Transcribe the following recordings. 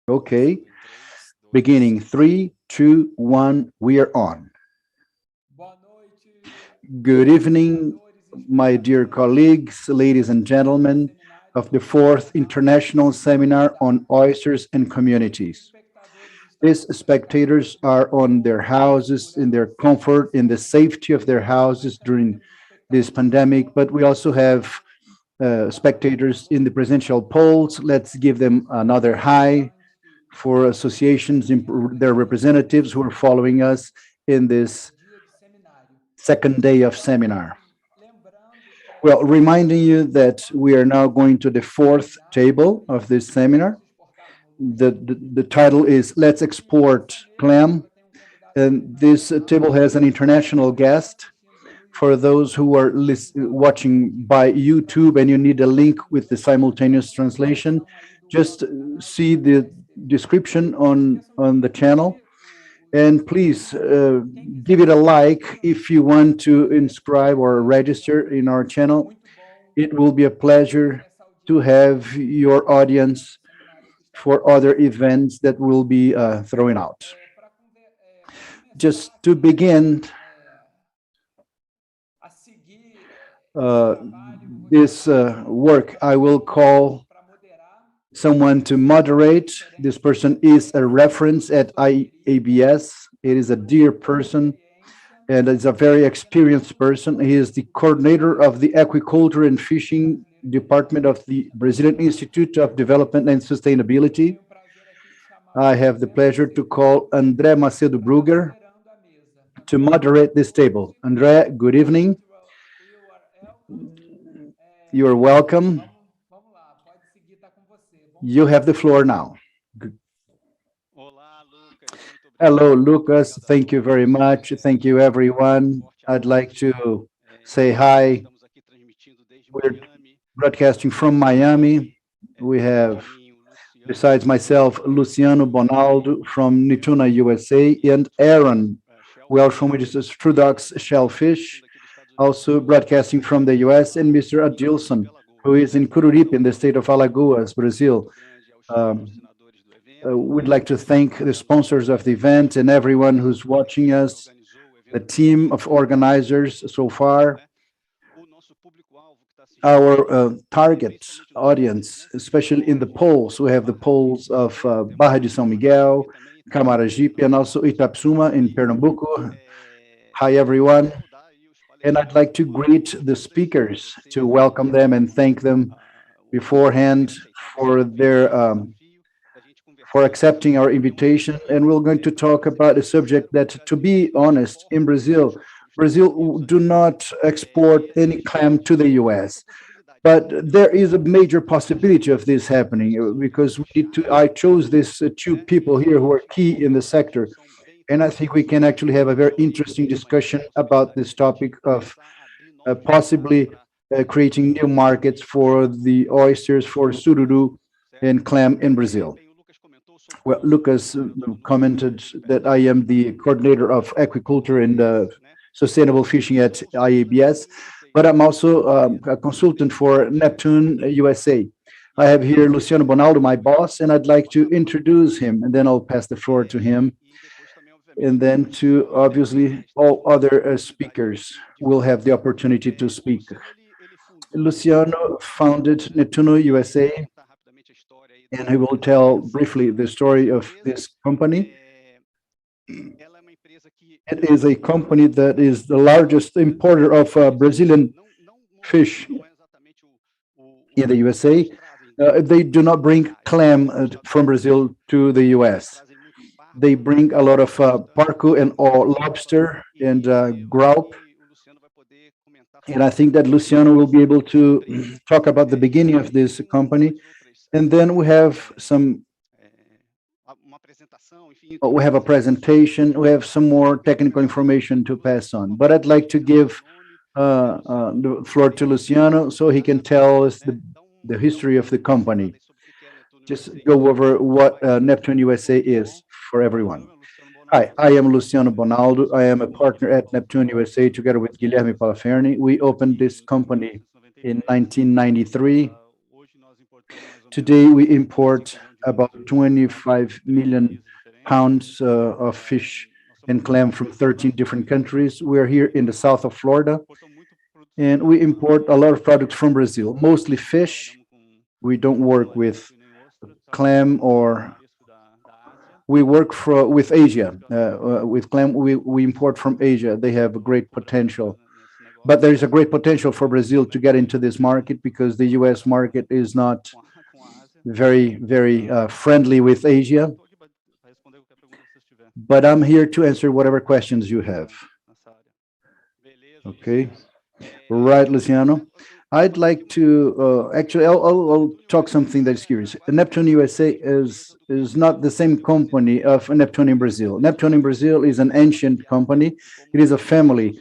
Okay, beginning 3, 2, 1, we are on. Good evening, my dear colleagues, ladies and gentlemen of the fourth International Seminar on Oysters and Communities. These spectators are on their houses, in their comfort, in the safety of their houses during this pandemic, but we also have spectators in the presidential polls. Let's give them another hi for associations, their representatives who are following us in this second day of seminar. Well, reminding you that we are now going to the fourth table of this seminar. The title is Let's Export Clam, and this table has an international guest. For those who are watching by YouTube and you need a link with the simultaneous translation, just see the description on the channel. And please give it a like if you want to inscribe or register in our channel. It will be a pleasure to have your audience for other events that we'll be throwing out. Just to begin this work, I will call someone to moderate. This person is a reference at IABS. It is a dear person and is a very experienced person. He is the coordinator of the Aquaculture and Fishing Department of the Brazilian Institute of Development and Sustainability. I have the pleasure to call André Macedo Brugger to moderate this table. André, good evening. You are welcome. You have the floor now. Hello, Lucas. Thank you very much. Thank you, everyone. I'd like to say hi. We're broadcasting from Miami. We have, besides myself, Luciano Bonaldo from Neptune, USA, and Aaron Welsh from Strudox Shellfish, also broadcasting from the US, and Mr. Adilson, who is in Cururipe in the state of Alagoas, Brazil. We'd like to thank the sponsors of the event and everyone who's watching us, the team of organizers so far, our target audience, especially in the polls. We have the polls of Barra de São Miguel, Camaragipe, and also Itapsuma in Pernambuco. Hi, everyone. And I'd like to greet the speakers, to welcome them and thank them beforehand for their for accepting our invitation. And we're going to talk about a subject that, to be honest, in Brazil do not export any clam to the US. But there is a major possibility of this happening because I chose these two people here who are key in the sector. And I think we can actually have a very interesting discussion about this topic of possibly creating new markets for the oysters, for sururu and clam in Brazil. Well, Lucas commented that I am the coordinator of aquaculture and sustainable fishing at IABS, but I'm also a consultant for Neptune, USA. I have here Luciano Bonaldo, my boss, and I'd like to introduce him, and then I'll pass the floor to him. And then to, obviously, all other speakers will have the opportunity to speak. Luciano founded Neptune, USA, and he will tell briefly the story of this company. It is a company that is the largest importer of Brazilian fish in the USA. They do not bring clam from Brazil to the US. They bring a lot of parco and lobster and grout. And I think that Luciano will be able to talk about the beginning of this company. And then we have a presentation, we have some more technical information to pass on. But I'd like to give the floor to Luciano so he can tell us the history of the company. Just go over what Neptune USA is for everyone. Hi, I am Luciano Bonaldo. I am a partner at Neptune USA together with Guilherme Palaferni. We opened this company in 1993. Today, we import about 25 million pounds of fish and clam from 13 different countries. We're here in the south of Florida, and we import a lot of products from Brazil, mostly fish. We don't work with clam, or we work with Asia. With clam, we import from Asia. They have a great potential. But there is a great potential for Brazil to get into this market because the US market is not very, very friendly with Asia. But I'm here to answer whatever questions you have. Okay. Right, Luciano. I'd like to actually, I'll talk something that's curious. Neptune USA is not the same company of Neptune in Brazil. Neptune in Brazil is an ancient company. It is a family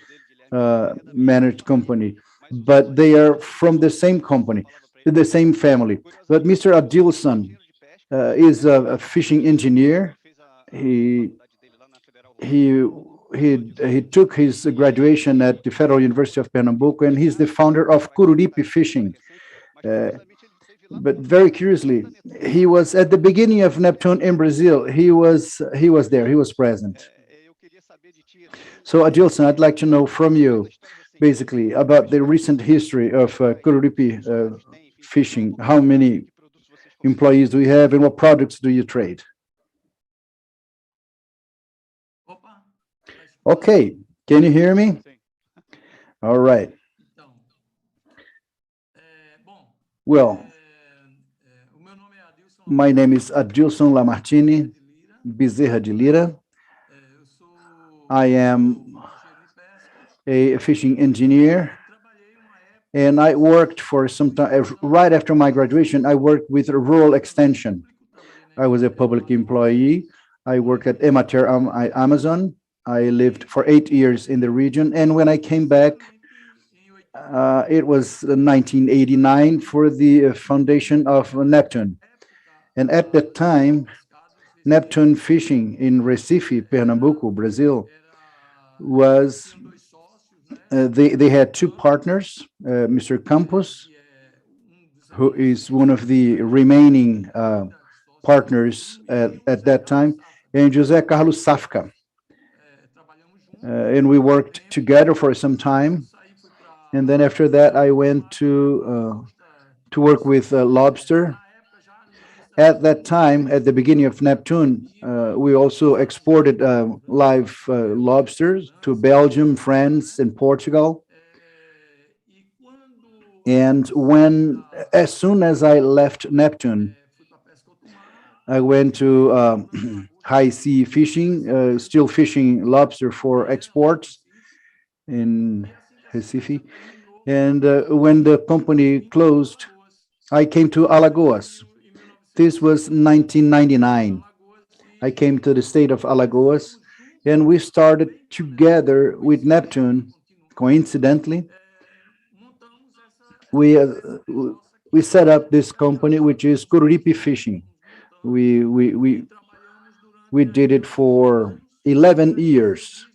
managed company, but they are from the same company, the same family. But Mr. Adilson is a fishing engineer. He he he took his graduation at the Federal University of Pernambuco, and he's the founder of Cururipe Fishing. Uh, but very curiously, he was at the beginning of Neptune in Brazil. He was there. He was present. So, Adilson, I'd like to know from you, basically, about the recent history of Cururipe fishing. How many employees do you have, and what products do you trade? Okay, can you hear me? All right. Well, my name is Adilson Lamartine Bezerra de Lira. I am a fishing engineer, and I worked for some time. Right after my graduation, I worked with rural extension. I was a public employee. I worked at Emater Amazon. I lived for 8 years in the region, and when I came back, it was 1989 for the foundation of Neptune. And at that time, Neptune Fishing in Recife, Pernambuco, Brazil, was they had two partners, Mr. Campos, who is one of the remaining partners at that time, and José Carlos Safka. And we worked together for some time. And then after that, I went to work with Lobster. At that time, at the beginning of Neptune, we also exported live lobsters to Belgium, France, and Portugal. And as soon as I left Neptune, I went to high sea fishing, still fishing lobster for exports in Recife. And when the company closed, I came to Alagoas. This was 1999. I came to the state of Alagoas, and we started together with Neptune. Coincidentally, we set up this company, which is Cururipe Fishing. We did it for 11 years,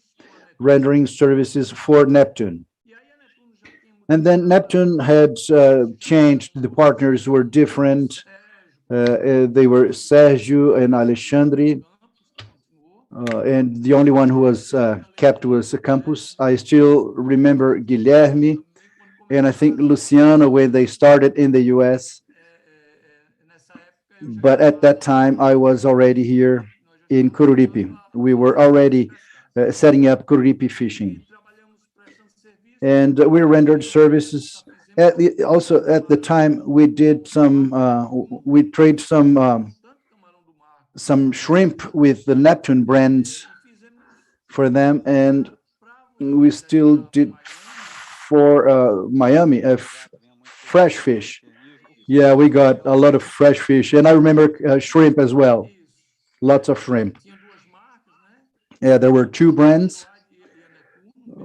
rendering services for Neptune. And then Neptune had changed. The partners were different. They were Sergio and Alexandre. And the only one who was kept was Campos. I still remember Guilherme, and I think Luciano when they started in the US. But at that time, I was already here in Cururipe. We were already setting up Cururipe Fishing. And we rendered services. Also, at the time, we did we trade some shrimp with the Neptune brands for them, and we still did for Miami fresh fish. Yeah, we got a lot of fresh fish, and I remember shrimp as well, lots of shrimp. Yeah, there were two brands,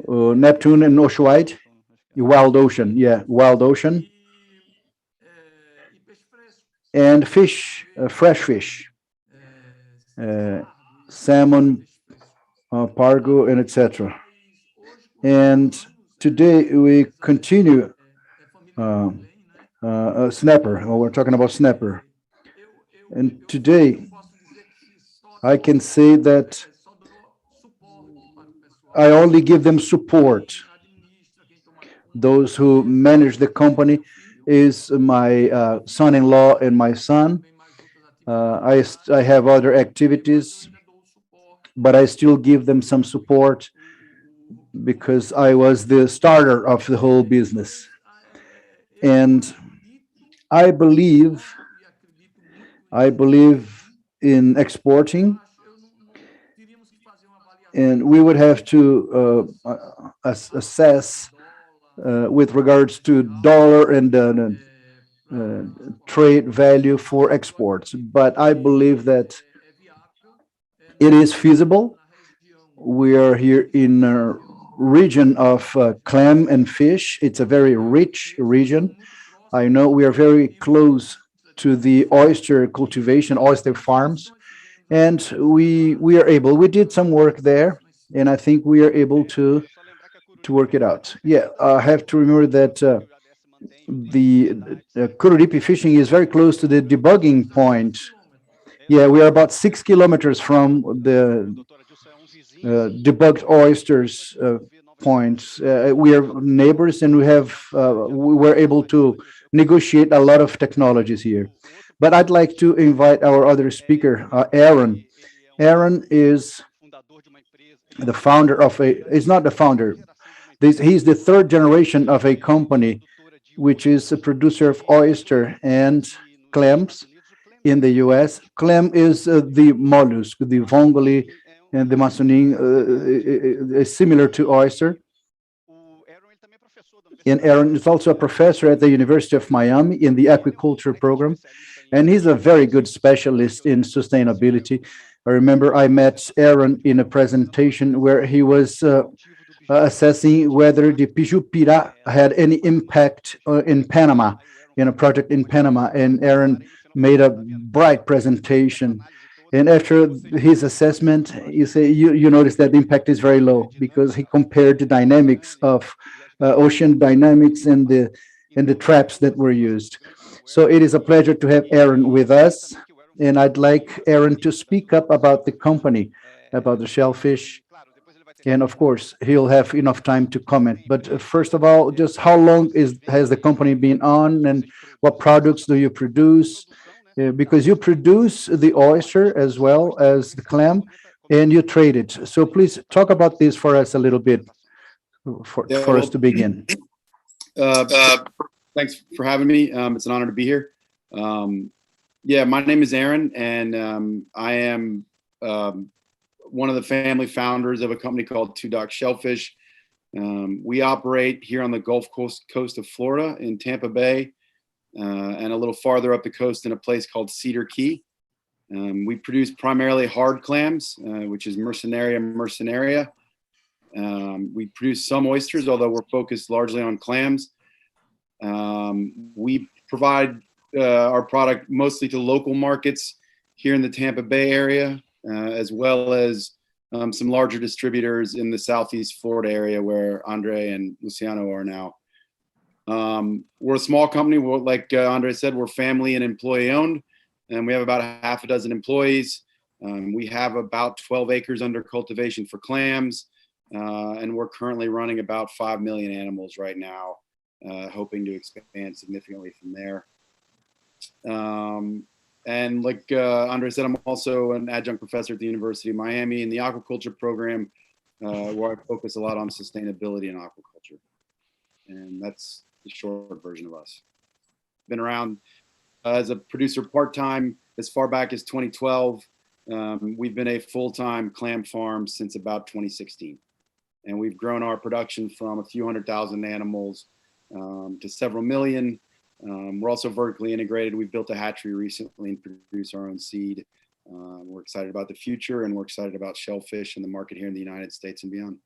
Neptune and Oshwide, Wild Ocean, yeah, Wild Ocean, and fish, fresh fish, salmon, pargo, and etc. And today we continue snapper. We're talking about snapper. And today, I can say that I only give them support. Those who manage the company is my son-in-law and my son. I have other activities, but I still give them some support because I was the starter of the whole business. And I believe, I believe in exporting, and we would have to assess with regards to dollar and trade value for exports. But I believe that it is feasible. We are here in a region of clam and fish. It's a very rich region. I know we are very close to the oyster cultivation, oyster farms, and we are able. We did some work there, and I think we are able to work it out. Yeah, I have to remember that the Kururipi fishing is very close to the debugging point. Yeah, we are about 6 kilometers from the debugged oysters points. We are neighbors, and we were able to negotiate a lot of technologies here. But I'd like to invite our other speaker, Aaron. Aaron is the founder of is not the founder. He's the third generation of a company which is a producer of oyster and clams in the US. Clam is the mollusk, the vongole and the maçonim, is similar to oyster. And Aaron is also a professor at the University of Miami in the aquaculture program, and he's a very good specialist in sustainability. I remember I met Aaron in a presentation where he was assessing whether the Pijupira had any impact in Panama, in a project in Panama, and Aaron made a bright presentation. And after his assessment, you notice that the impact is very low because he compared the dynamics of ocean dynamics and the traps that were used. So it is a pleasure to have Aaron with us, and I'd like Aaron to speak up about the company, about the shellfish, and of course he'll have enough time to comment. But first of all, just how long has the company been on, and what products do you produce? Because you produce the oyster as well as the clam, and you trade it. So please talk about this for us a little bit for us to begin. Thanks for having me. It's an honor to be here. Yeah, my name is Aaron, and I am one of the family founders of a company called Two Dock Shellfish. We operate here on the Gulf Coast of Florida in Tampa Bay, and a little farther up the coast in a place called Cedar Key. We produce primarily hard clams, which is Mercenaria mercenaria. We produce some oysters, although we're focused largely on clams. We provide our product mostly to local markets here in the Tampa Bay area, as well as some larger distributors in the Southeast Florida area where Andre and Luciano are now. We're a small company. Like Andre said, we're family and employee owned, and we have about half a dozen employees. We have about 12 acres under cultivation for clams, and we're currently running about 5 million animals right now, hoping to expand significantly from there. And like Andre said, I'm also an adjunct professor at the University of Miami in the aquaculture program, where I focus a lot on sustainability in aquaculture. And that's the short version of us. Been around as a producer part-time as far back as 2012. We've been a full-time clam farm since about 2016. And we've grown our production from a few 100,000 animals to several million. We're also vertically integrated. We've built a hatchery recently and produce our own seed. We're excited about the future, and we're excited about shellfish and the market here in the United States and beyond.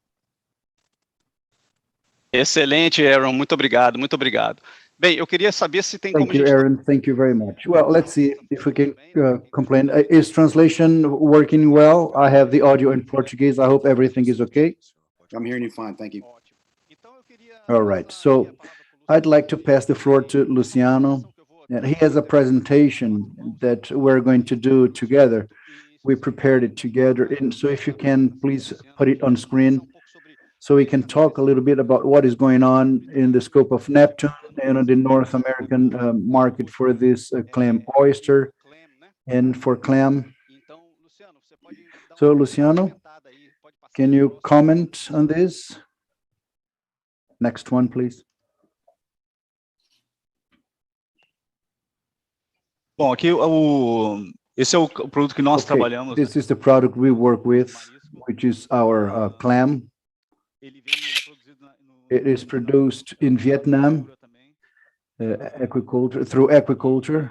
Excelente, Aaron. Muito obrigado, muito obrigado. Bem, eu queria saber se tem como Thank you, Aaron. Thank you very much. Well, let's see if we can complain. Is translation working well? I have the audio in Portuguese. I hope everything is okay. I'm hearing you fine. Thank you. All right. So I'd like to pass the floor to Luciano. And he has a presentation that we're going to do together. We prepared it together. And so if you can, please put it on screen so we can talk a little bit about what is going on in the scope of Neptune and on the North American market for this clam oyster and for clam. So, Luciano, can you comment on this? Next one, please. Bom, aqui esse é o produto que nós trabalhamos. This is the product we work with, which is our clam. It is produced in Vietnam, through aquaculture,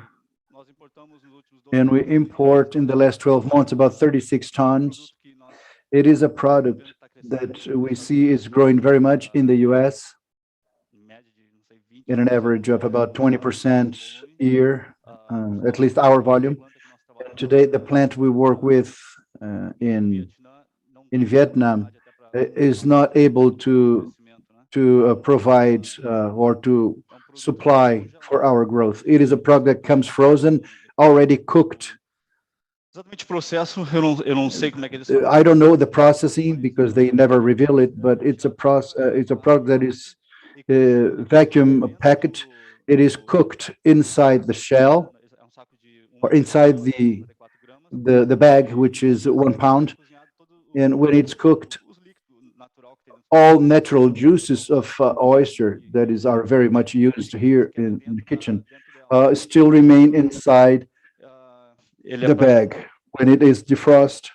and we import in the last 12 months about 36 tons. It is a product that we see is growing very much in the US, in an average of about 20% a year, at least our volume. And today, the plant we work with in Vietnam is not able to provide or to supply for our growth. It is a product that comes frozen, already cooked. Exatamente o processo, eu não sei como é que eles I don't know the processing because they never reveal it, but it's a product that is vacuum packed. It is cooked inside the shell or inside the bag, which is 1 pound. And when it's cooked, all natural juices of oyster that are very much used here in the kitchen still remain inside the bag. When it is defrosted,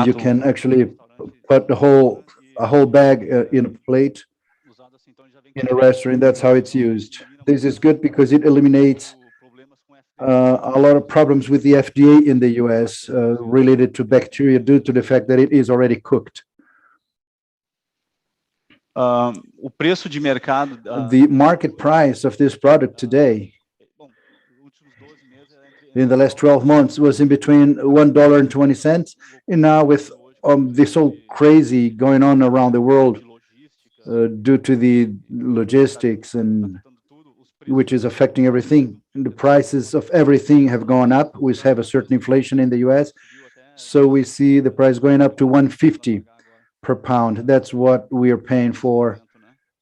you can actually put a whole bag in a plate in a restaurant. That's how it's used. This is good because it eliminates a lot of problems with the FDA in the US related to bacteria due to the fact that it is already cooked. O preço de mercado The market price of this product today, in the last 12 months, was in between $1.20, and now with this whole crazy going on around the world due to the logistics and which is affecting everything, the prices of everything have gone up. We have a certain inflation in the US, so we see the price going up to 150 per pound. That's what we are paying for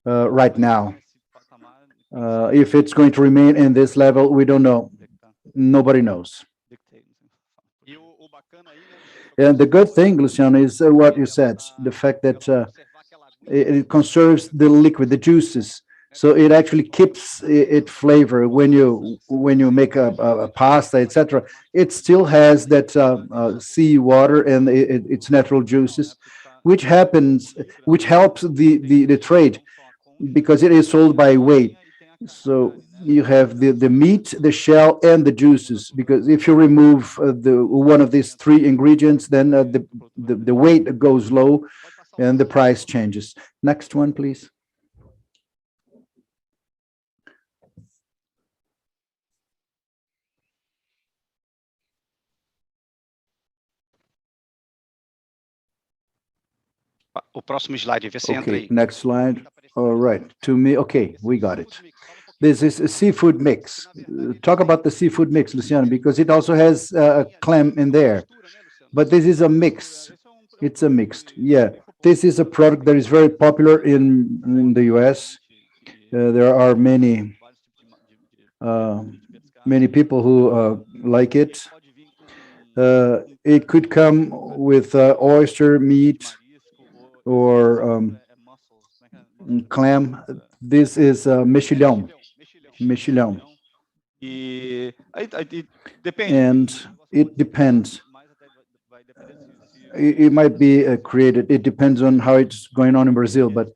right now. If it's going to remain in this level, we don't know. Nobody knows. And the good thing, Luciano, is what you said, the fact that it conserves the liquid, the juices, so it actually keeps its flavor when you make a pasta, etc. It still has that sea water and its natural juices, which helps the trade because it is sold by weight. So you have the meat, the shell, and the juices. Because if you remove one of these three ingredients, then the weight goes low, and the price changes. Next one, please. O próximo slide, vê se entra aí. Next slide. All right. To me, okay, we got it. This is a seafood mix. Talk about the seafood mix, Luciano, because it also has a clam in there. But this is a mix. It's a mixed. Yeah. This is a product that is very popular in the US. There are many people who like it. It could come with oyster meat or clam. This is mexilhão. And it depends. It might be created. It depends on how it's going on in Brazil, but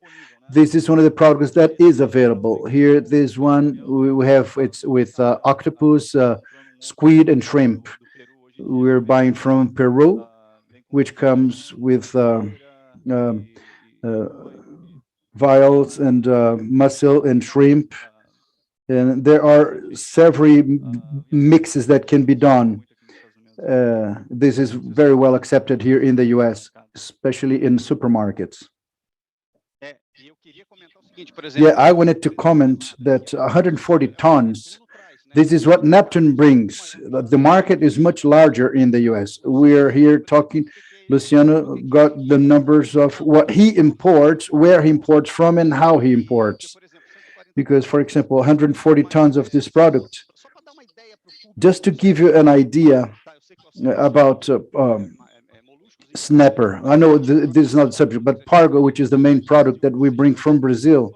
this is one of the products that is available here. This one we have, it's with octopus, squid, and shrimp. We're buying from Peru, which comes with vials and mussel and shrimp. And there are several mixes that can be done. This is very well accepted here in the US, especially in supermarkets. Yeah, I wanted to comment that 140 tons, this is what Neptune brings. The market is much larger in the US. We're here talking, Luciano got the numbers of what he imports, where he imports from, and how he imports. Because, for example, 140 tons of this product, just to give you an idea about snapper. I know this is not the subject, but pargo, which is the main product that we bring from Brazil,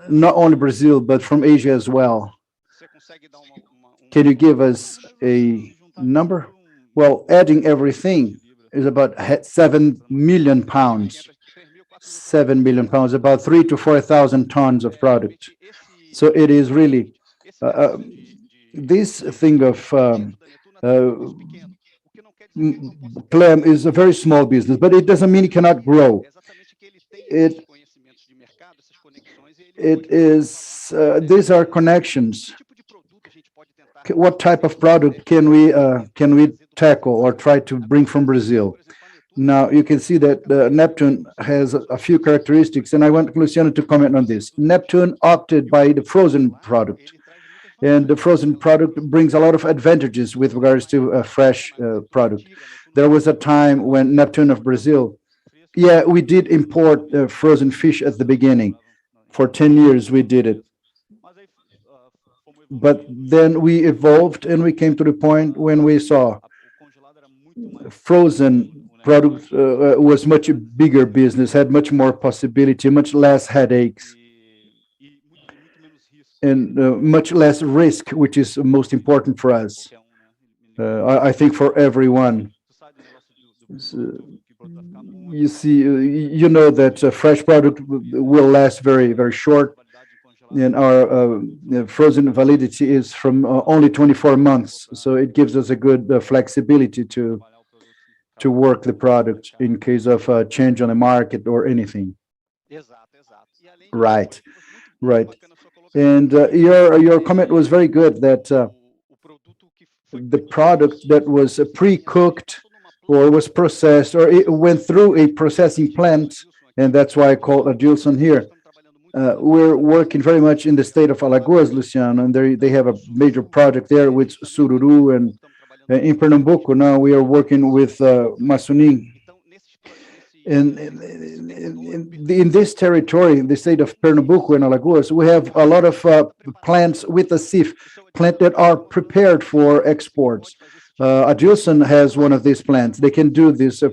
not only Brazil, but from Asia as well. Can you give us a number? Well, adding everything is about 7 million pounds. 7 million pounds, about 3,000 to 4,000 tons of product. So it is really this thing of clam is a very small business, but it doesn't mean it cannot grow. It is these are connections. What type of product can we tackle or try to bring from Brazil? Now you can see that Neptune has a few characteristics, and I want Luciano to comment on this. Neptune opted by the frozen product, and the frozen product brings a lot of advantages with regards to a fresh product. There was a time when Neptune of Brazil, yeah, we did import frozen fish at the beginning. For 10 years we did it. But then we evolved and we came to the point when we saw frozen product was much bigger business, had much more possibility, much less headaches, and much less risk, which is most important for us. I think for everyone. You see, you know that fresh product will last very, very short, and our frozen validity is from only 24 months. So it gives us a good flexibility to work the product in case of a change on the market or anything. Right, right. And your comment was very good that the product that was pre-cooked or was processed or it went through a processing plant, and that's why I call Adilson here. We're working very much in the state of Alagoas, Luciano, and they have a major project there with sururu, and in Pernambuco now we are working with Masunim. And in this territory, in the state of Pernambuco and Alagoas, we have a lot of plants with a SIF, plant that are prepared for exports. Adilson has one of these plants. They can do this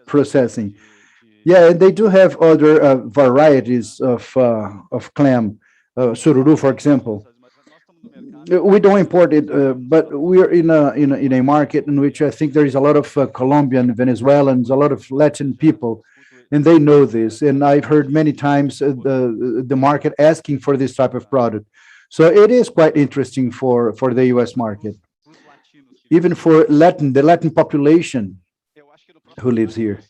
processing. Yeah, and they do have other varieties of clam, sururu, for example. We don't import it, but we're in a market in which I think there is a lot of Colombian, Venezuelans, a lot of Latin people, and they know this. And I've heard many times the market asking for this type of product. So it is quite interesting for the US market, even for the Latin population who lives here.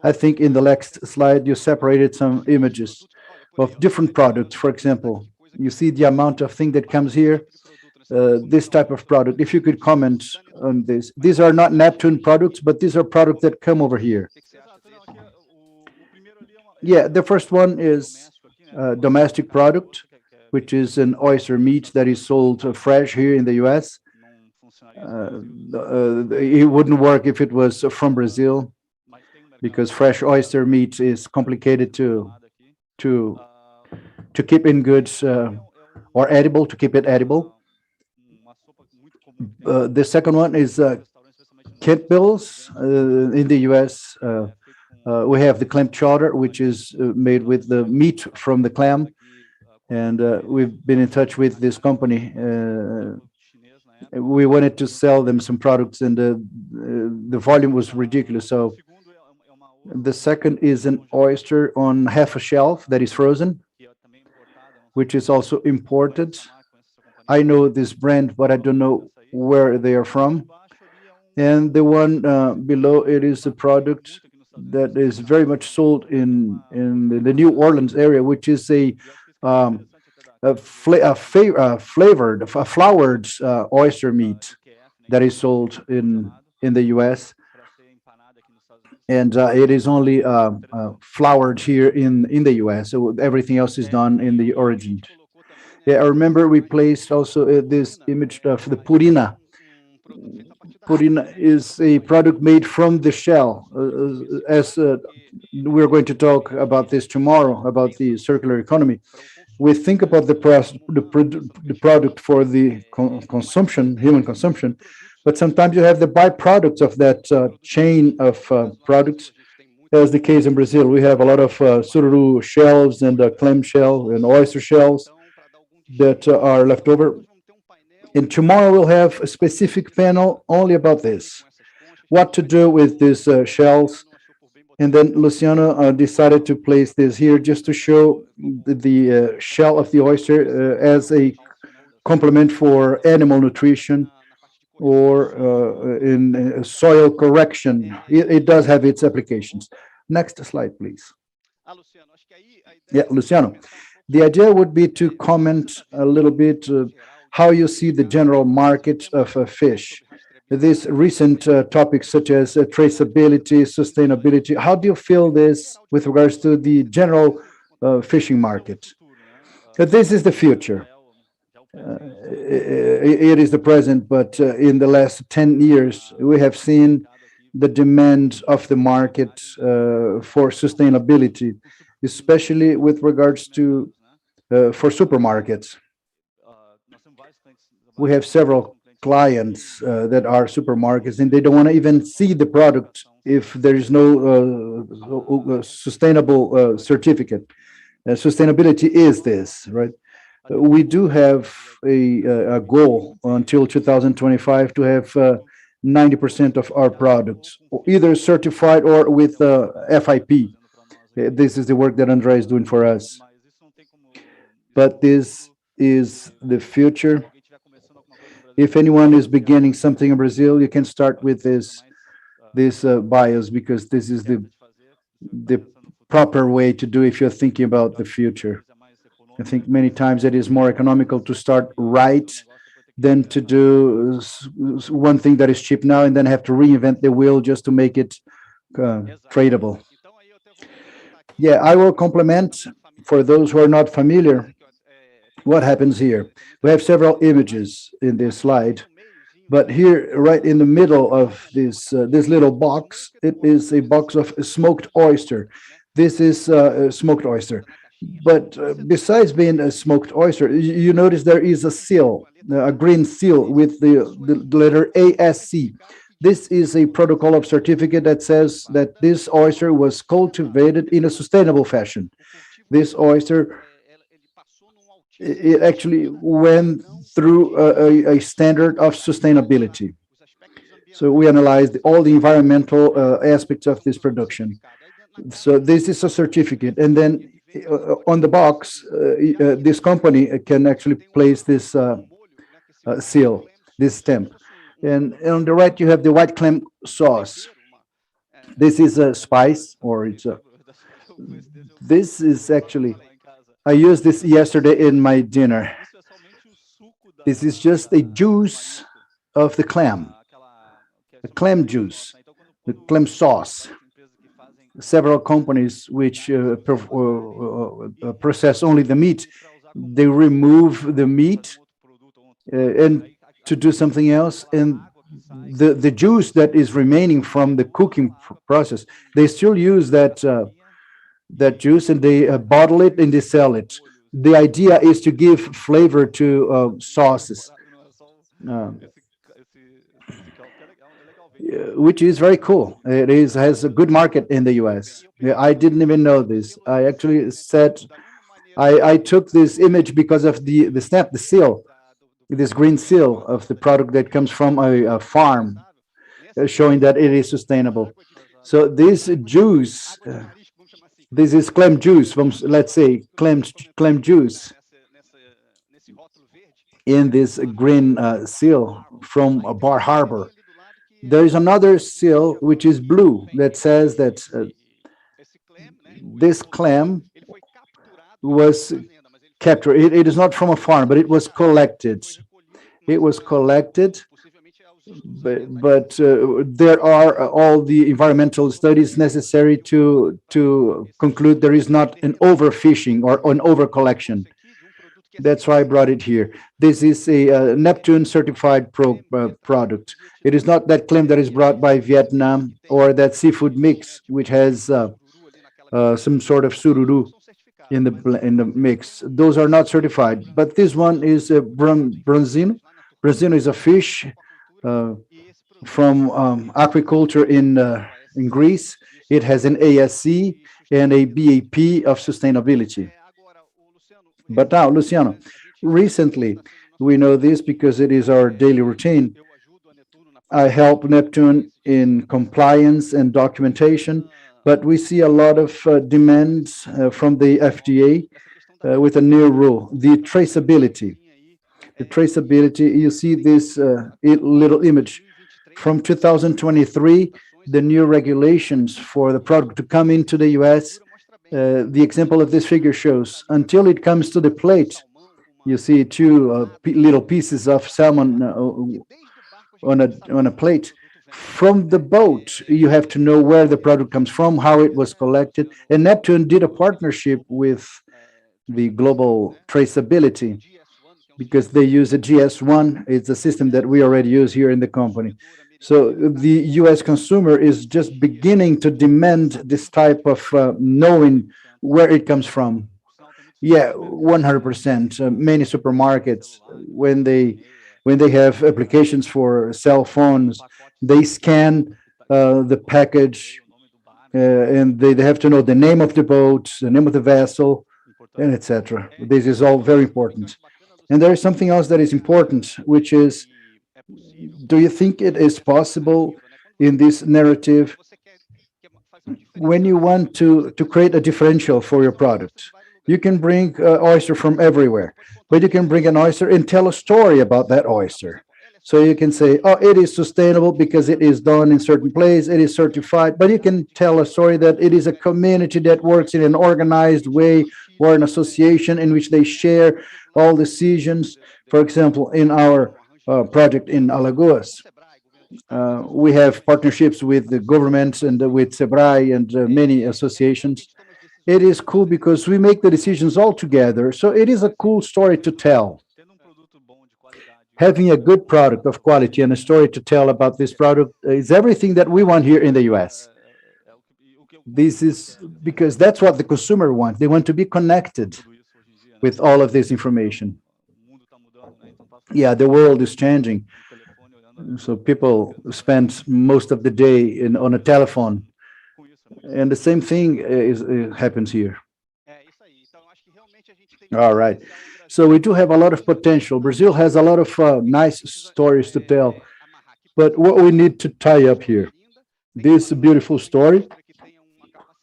I think in the next slide, you separated some images of different products. For example, you see the amount of thing that comes here, this type of product. If you could comment on this. These are not Neptune products, but these are products that come over here. Yeah, the first one is domestic product, which is an oyster meat that is sold fresh here in the US. It wouldn't work if it was from Brazil, because fresh oyster meat is complicated to keep in goods or edible, to keep it edible. The second one is Campbell's in the US. We have the clam chowder, which is made with the meat from the clam, and we've been in touch with this company. We wanted to sell them some products, and the volume was ridiculous. So the second is an oyster on half a shelf that is frozen, which is also imported. I know this brand, but I don't know where they are from. And the one below it is a product that is very much sold in the New Orleans area, which is a floured oyster meat that is sold in the US. and it is only flowered here in the US. So everything else is done in the origin. Yeah, I remember we placed also this image of the purina. Purina is a product made from the shell. As we're going to talk about this tomorrow, about the circular economy. We think about the product for the consumption, human consumption, but sometimes you have the byproducts of that chain of products. As the case in Brazil, we have a lot of sururu shells and clam shell and oyster shells that are left over. And tomorrow we'll have a specific panel only about this, what to do with these shells. And then Luciano decided to place this here just to show the shell of the oyster as a complement for animal nutrition or in soil correction. It does have its applications. Next slide, please. Yeah, Luciano. The idea would be to comment a little bit how you see the general market of fish. These recent topics such as traceability, sustainability, how do you feel this with regards to the general fishing market? This is the future. It is the present, but in the last 10 years, we have seen the demand of the market for sustainability, especially with regards to for supermarkets. We have several clients that are supermarkets, and they don't want to even see the product if there is no sustainable certificate. Sustainability is this, right? We do have a goal until 2025 to have 90% of our products either certified or with FIP. This is the work that André is doing for us. But this is the future. If anyone is beginning something in Brazil, you can start with this bios, because this is the proper way to do if you're thinking about the future. I think many times it is more economical to start right than to do one thing that is cheap now and then have to reinvent the wheel just to make it tradable. Yeah, I will complement for those who are not familiar what happens here. We have several images in this slide, but here, right in the middle of this little box, it is a box of smoked oyster. This is a smoked oyster. But besides being a smoked oyster, you notice there is a seal, a green seal with the letter ASC. This is a protocol of certificate that says that this oyster was cultivated in a sustainable fashion. This oyster, it actually went through a standard of sustainability. So we analyzed all the environmental aspects of this production. So this is a certificate. And then on the box, this company can actually place this seal, this stamp. And on the right, you have the white clam sauce. This is a spice, or it's a, this is actually, I used this yesterday in my dinner. This is just a juice of the clam, the clam juice, the clam sauce. Several companies which process only the meat, they remove the meat and to do something else, and the juice that is remaining from the cooking process, they still use that juice, and they bottle it and they sell it. The idea is to give flavor to sauces, which is very cool. It has a good market in the US. I didn't even know this. I actually said, I took this image because of the stamp, the seal, this green seal of the product that comes from a farm, showing that it is sustainable. So this juice, this is clam juice from, let's say, clam juice in this green seal from Bar Harbor. There is another seal which is blue that says that this clam was captured. It is not from a farm, but it was collected. It was collected but there are all the environmental studies necessary to conclude there is not an overfishing or an overcollection. That's why I brought it here. This is a Neptune certified product. It is not that clam that is brought by Vietnam or that seafood mix, which has some sort of sururu in the mix. Those are not certified. But this one is a bronzino. Bronzino is a fish from aquaculture in Greece. It has an ASC and a BAP of sustainability. But now, Luciano, recently, we know this because it is our daily routine. I help Neptune in compliance and documentation, but we see a lot of demands from the FDA with a new rule, the traceability. The traceability, you see this little image. From 2023, the new regulations for the product to come into the US, the example of this figure shows, until it comes to the plate, you see two little pieces of salmon on a plate. From the boat, you have to know where the product comes from, how it was collected. And Neptune did a partnership with the global traceability because they use a GS1. It's a system that we already use here in the company. So the US consumer is just beginning to demand this type of knowing where it comes from. Yeah, 100%. Many supermarkets, when they have applications for cell phones, they scan the package and they have to know the name of the boat, the name of the vessel, and etc. This is all very important. And there is something else that is important, which is, do you think it is possible in this narrative, when you want to create a differential for your product, you can bring oyster from everywhere, but you can bring an oyster and tell a story about that oyster. So you can say, oh, it is sustainable because it is done in certain place, it is certified, but you can tell a story that it is a community that works in an organized way or an association in which they share all decisions. For example, in our project in Alagoas, we have partnerships with the governments and with SEBRAE and many associations. It is cool because we make the decisions all together. So it is a cool story to tell. Having a good product of quality and a story to tell about this product is everything that we want here in the US. This is because that's what the consumer wants. They want to be connected with all of this information. Yeah, the world is changing. So people spend most of the day on a telephone. And the same thing happens here. All right. So we do have a lot of potential. Brazil has a lot of nice stories to tell. But what we need to tie up here, this beautiful story,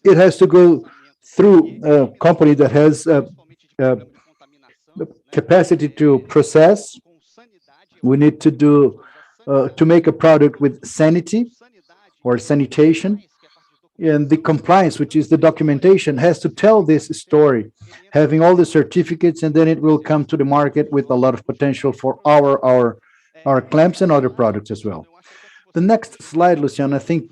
it has to go through a company that has the capacity to process. We need to do to make a product with sanity or sanitation, and the compliance, which is the documentation, has to tell this story, having all the certificates, and then it will come to the market with a lot of potential for our clamps and other products as well. The next slide, Luciano, I think,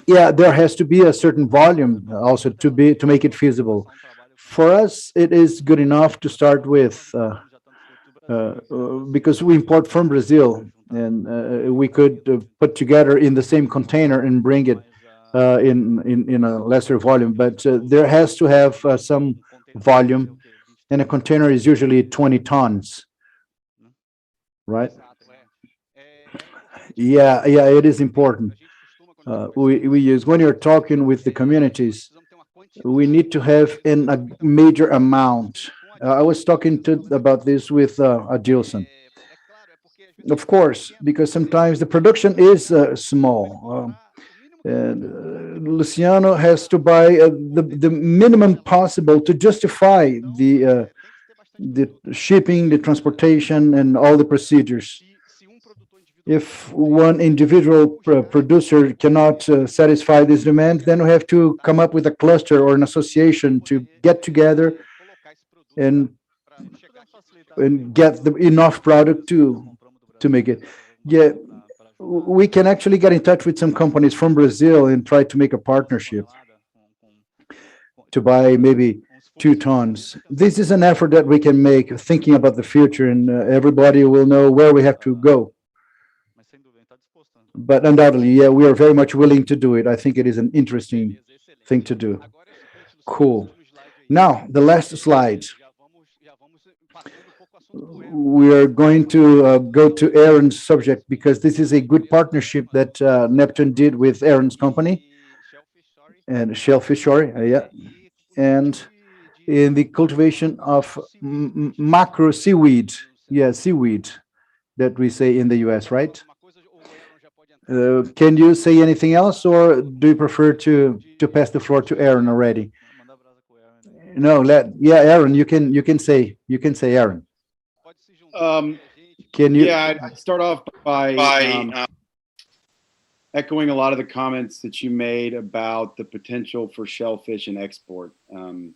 yeah, there has to be a certain volume also to make it feasible. For us, it is good enough to start with because we import from Brazil, and we could put together in the same container and bring it in a lesser volume, but there has to have some volume, and a container is usually 20 tons, right? Yeah, it is important. We use, when you're talking with the communities, we need to have a major amount. I was talking about this with Adilson. Of course, because sometimes the production is small. And Luciano has to buy the minimum possible to justify the shipping, the transportation, and all the procedures. If one individual producer cannot satisfy this demand, then we have to come up with a cluster or an association to get together and get enough product to make it. Yeah, we can actually get in touch with some companies from Brazil and try to make a partnership to buy maybe 2 tons. This is an effort that we can make thinking about the future, and everybody will know where we have to go. But undoubtedly, yeah, we are very much willing to do it. I think it is an interesting thing to do. Cool. Now, the last slide. We are going to go to Aaron's subject because this is a good partnership that Neptune did with Aaron's company and shellfish, sorry, yeah, and in the cultivation of macro seaweed, yeah, seaweed that we say in the US, right? Can you say anything else, or do you prefer to pass the floor to Aaron already? No, yeah, Aaron, you can say Aaron. Can you? Yeah, I'd start off by echoing a lot of the comments that you made about the potential for shellfish and export. From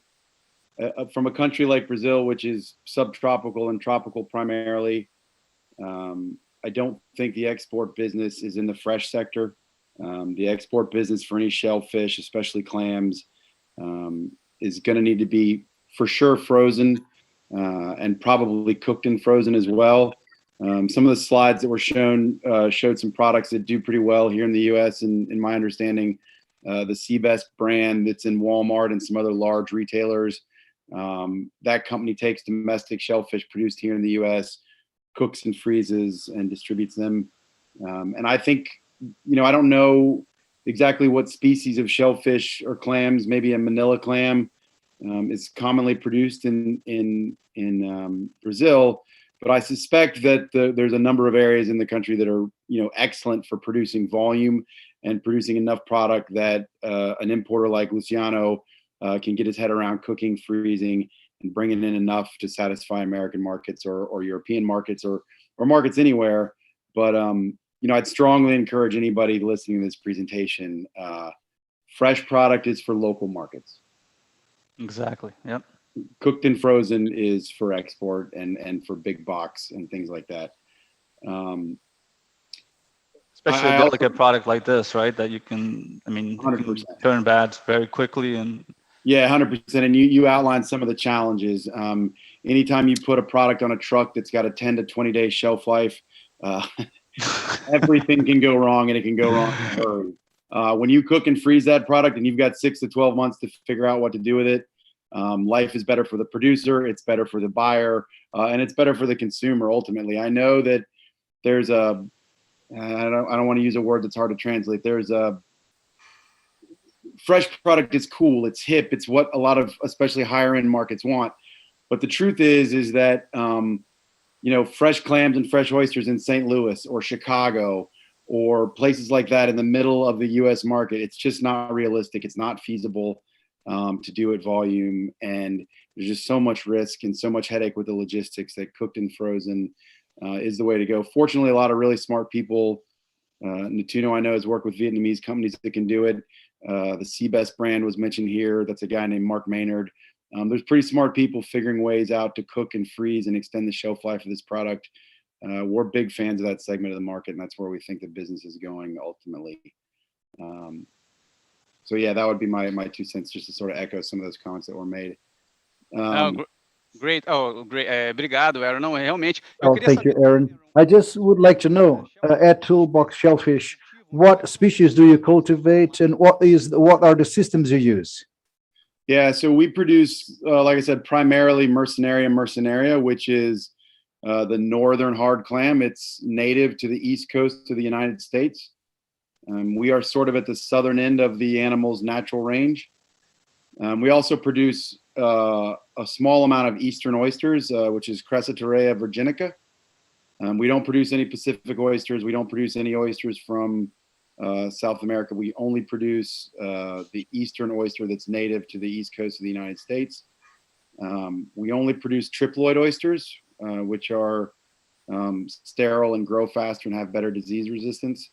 a country like Brazil, which is subtropical and tropical primarily, I don't think the export business is in the fresh sector. The export business for any shellfish, especially clams, is going to need to be for sure frozen and probably cooked and frozen as well. Some of the slides that were shown showed some products that do pretty well here in the U.S. And in my understanding, the Seabest brand that's in Walmart and some other large retailers, that company takes domestic shellfish produced here in the U.S., cooks and freezes and distributes them. And I think, I don't know exactly what species of shellfish or clams, maybe a Manila clam, is commonly produced in Brazil. But I suspect that there's a number of areas in the country that are, excellent for producing volume and producing enough product that an importer like Luciano can get his head around cooking, freezing, and bringing in enough to satisfy American markets or European markets or markets anywhere. But I'd strongly encourage anybody listening to this presentation. Fresh product is for local markets. Exactly. Yep. Cooked and frozen is for export and for big box and things like that. Especially a delicate product like this, right? That you can, you can turn bad very quickly. And yeah, 100%. And you outlined some of the challenges. Anytime you put a product on a truck that's got a 10 to 20 day shelf life, everything can go wrong, and it can go wrong in a hurry. When you cook and freeze that product and you've got 6 to 12 months to figure out what to do with it, life is better for the producer, it's better for the buyer, and it's better for the consumer ultimately. I know that there's I don't want to use a word that's hard to translate. There's a fresh product is cool, it's hip, it's what a lot of especially higher end markets want. But the truth is that fresh clams and fresh oysters in St. Louis or Chicago or places like that in the middle of the US market, it's just not realistic. It's not feasible to do at volume, and there's just so much risk and so much headache with the logistics that cooked and frozen is the way to go. Fortunately, a lot of really smart people. Neptune, I know, has worked with Vietnamese companies that can do it. The Seabest brand was mentioned here. That's a guy named Mark Maynard. There's pretty smart people figuring ways out to cook and freeze and extend the shelf life of this product. We're big fans of that segment of the market, and that's where we think the business is going ultimately. So yeah, that would be my 2 cents, just to sort of echo some of those comments that were made. Great. Great. Obrigado, Aaron. Não, realmente. Thank you, Aaron. I just would like to know, at Toolbox Shellfish, what species do you cultivate, and what are the systems you use? Yeah, so we produce, like I said, primarily Mercenaria, which is the northern hard clam. It's native to the east coast of the United States. We are sort of at the southern end of the animal's natural range. We also produce a small amount of eastern oysters, which is Crescitorea virginica. We don't produce any Pacific oysters. We don't produce any oysters from South America. We only produce the eastern oyster that's native to the east coast of the United States. We only produce triploid oysters, which are sterile and grow faster and have better disease resistance.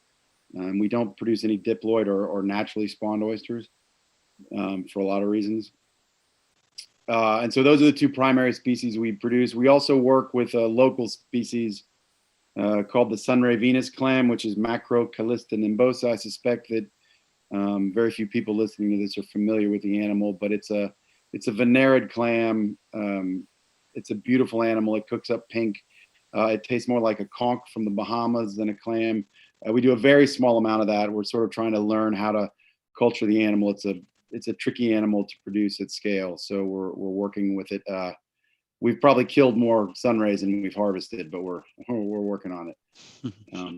We don't produce any diploid or naturally spawned oysters for a lot of reasons. And so those are the 2 primary species we produce. We also work with a local species called the Ray Venus Clam, which is Macrocallista nimbosa. I suspect that very few people listening to this are familiar with the animal, but it's a venerid clam. It's a beautiful animal. It cooks up pink. It tastes more like a conch from the Bahamas than a clam. We do a very small amount of that. We're sort of trying to learn how to culture the animal. It's a tricky animal to produce at scale, so we're working with it. We've probably killed more sunrays than we've harvested, but we're working on it.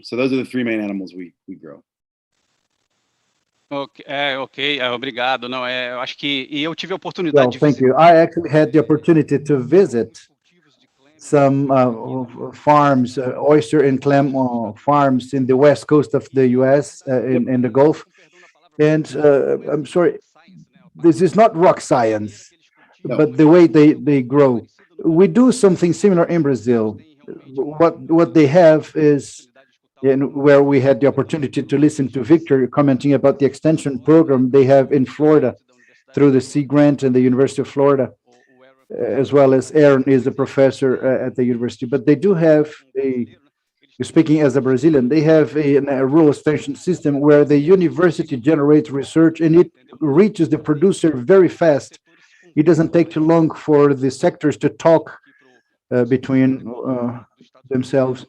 So those are the three main animals we grow. Ok, obrigado. Não, eu acho que eu tive a oportunidade de thank you. I actually had the opportunity to visit some farms, oyster and clam farms in the west coast of the U.S. In the Gulf. And I'm sorry, this is not rock science, but the way they grow. We do something similar in Brazil. What they have is, where we had the opportunity to listen to Victor commenting about the extension program they have in Florida through the Sea Grant and the University of Florida, as well as Aaron is a professor at the university. But they do have speaking as a Brazilian, they have a rural extension system where the university generates research and it reaches the producer very fast. It doesn't take too long for the sectors to talk between themselves.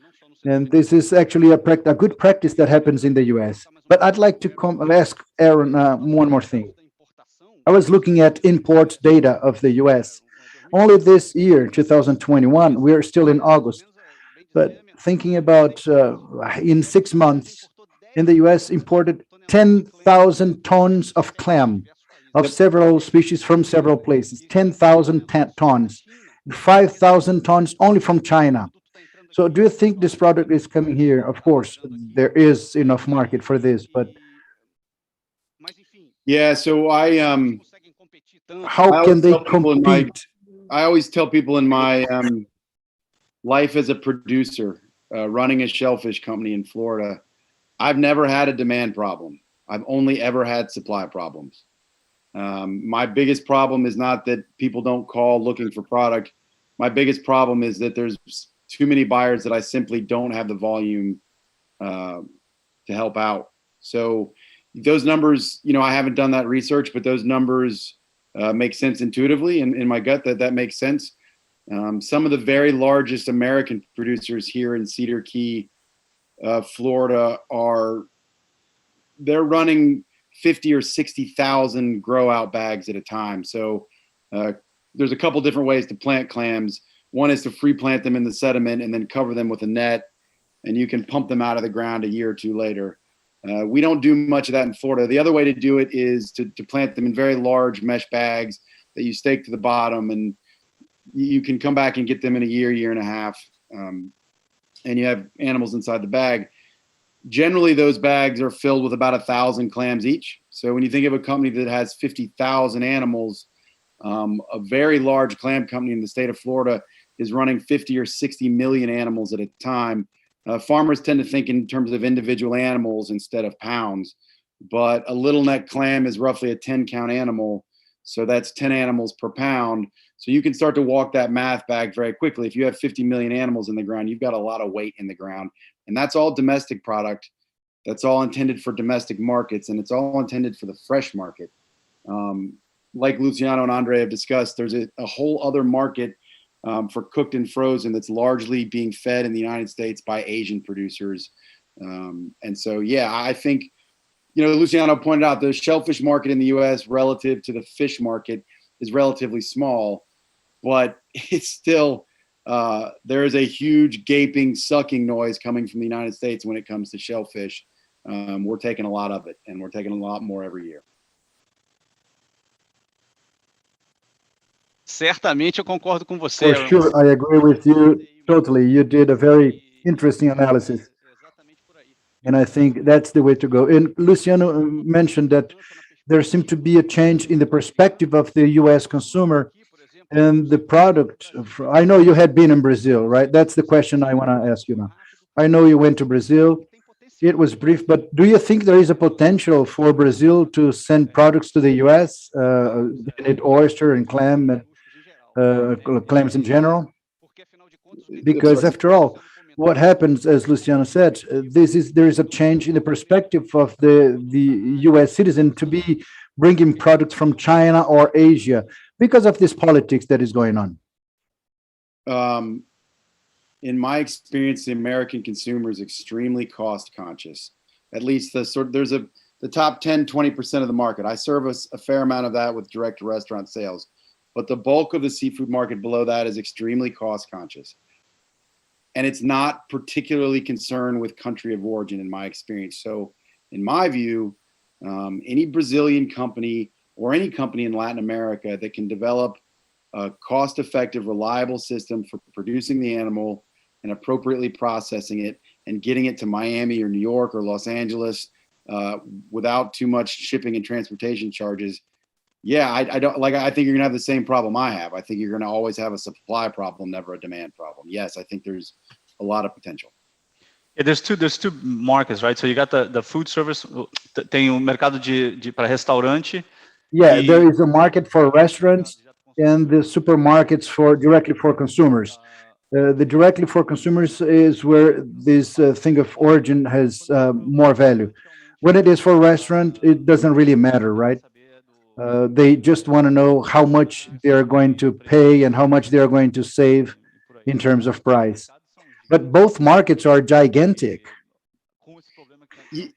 And this is actually a good practice that happens in the US. But I'd like to ask Aaron one more thing. I was looking at import data of the US. Only this year, 2021, we are still in August, but thinking about in 6 months, in the US imported 10,000 tons of clam, of several species from several places, 10,000 tons, 5,000 tons only from China. So do you think this product is coming here? Of course, there is enough market for this, but yeah, so how can they compete? I always tell people in my life as a producer, running a shellfish company in Florida, I've never had a demand problem. I've only ever had supply problems. My biggest problem is not that people don't call looking for product. My biggest problem is that there's too many buyers that I simply don't have the volume to help out. So those numbers, I haven't done that research, but those numbers make sense intuitively in my gut that makes sense. Some of the very largest American producers here in Cedar Key, Florida, they're running 50 or 60,000 grow out bags at a time. So there's a couple different ways to plant clams. One is to free plant them in the sediment and then cover them with a net, and you can pump them out of the ground a year or two later. We don't do much of that in Florida. The other way to do it is to plant them in very large mesh bags that you stake to the bottom, and you can come back and get them in a year and a half, and you have animals inside the bag. Generally, those bags are filled with about 1,000 clams each. So when you think of a company that has 50,000 animals, a very large clam company in the state of Florida is running 50 or 60 million animals at a time. Farmers tend to think in terms of individual animals instead of pounds, but a little neck clam is roughly a 10-count animal. So that's 10 animals per pound. So you can start to walk that math back very quickly. If you have 50 million animals in the ground, you've got a lot of weight in the ground. And that's all domestic product. That's all intended for domestic markets, and it's all intended for the fresh market. Like Luciano and Andre have discussed, there's a whole other market for cooked and frozen that's largely being fed in the United States by Asian producers. And so, yeah, I think, Luciano pointed out the shellfish market in the US relative to the fish market is relatively small, but it's still, there is a huge gaping, sucking noise coming from the United States when it comes to shellfish. We're taking a lot of it, and we're taking a lot more every year. Certamente eu concordo com você. For sure, I agree with you totally. You did a very interesting analysis. And I think that's the way to go. And Luciano mentioned that there seemed to be a change in the perspective of the US consumer and the product. I know you had been in Brazil, right? That's the question I want to ask you now. I know you went to Brazil. It was brief, but do you think there is a potential for Brazil to send products to the US, oyster and clam, clams in general? Because after all, what happens, as Luciano said, there is a change in the perspective of the U.S. citizen to be bringing products from China or Asia because of this politics that is going on. In my experience, the American consumer is extremely cost conscious. At least the top 10, 20% of the market. I service a fair amount of that with direct to restaurant sales, but the bulk of the seafood market below that is extremely cost conscious. And it's not particularly concerned with country of origin in my experience. So in my view, any Brazilian company or any company in Latin America that can develop a cost-effective, reliable system for producing the animal and appropriately processing it and getting it to Miami or New York or Los Angeles without too much shipping and transportation charges. Yeah, I don't like. I think you're gonna have the same problem I have. I think you're gonna always have a supply problem, never a demand problem. Yes, I think there's a lot of potential. Yeah, there's two markets, right? So you got the food service, tem o mercado para restaurante. Yeah, there is a market for restaurants and the supermarkets directly for consumers. The directly for consumers is where this thing of origin has more value. When it is for restaurant, it doesn't really matter, right? They just want to know how much they're going to pay and how much they're going to save in terms of price. But both markets are gigantic.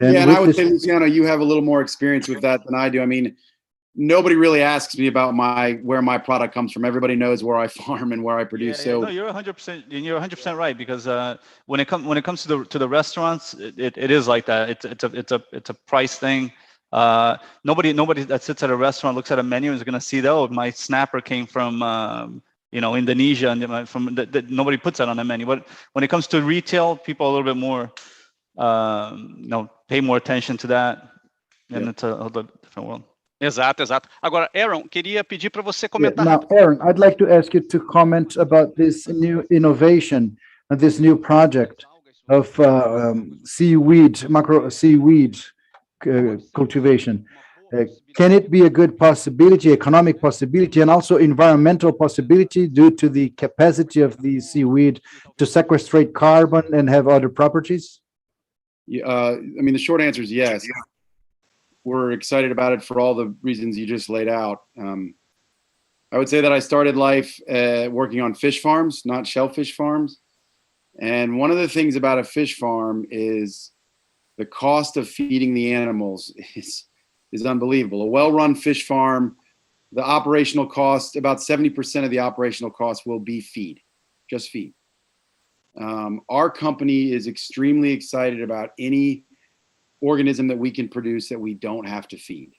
And I would say, Luciano, you have a little more experience with that than I do. I mean, nobody really asks me about where my product comes from. Everybody knows where I farm and where I produce. Yeah, no, you're 100%. You're 100% right, because when it comes to the restaurants, it is like that. It's a price thing. Nobody that sits at a restaurant looks at a menu and is going to see that, oh, my snapper came from Indonesia, and nobody puts that on the menu. But when it comes to retail, people are a little bit more pay more attention to that, and it's a little different world. Exato. Agora, Aaron, queria pedir para você comentar. Now, Aaron, I'd like to ask you to comment about this new innovation, this new project of macro seaweed cultivation. Can it be a good possibility, economic possibility, and also environmental possibility due to the capacity of the seaweed to sequestrate carbon and have other properties? I mean, the short answer is yes. We're excited about it for all the reasons you just laid out. I would say that I started life working on fish farms, not shellfish farms. And one of the things about a fish farm is the cost of feeding the animals is unbelievable. A well-run fish farm, the operational cost, about 70% of the operational cost will be feed, just feed. Our company is extremely excited about any organism that we can produce that we don't have to feed.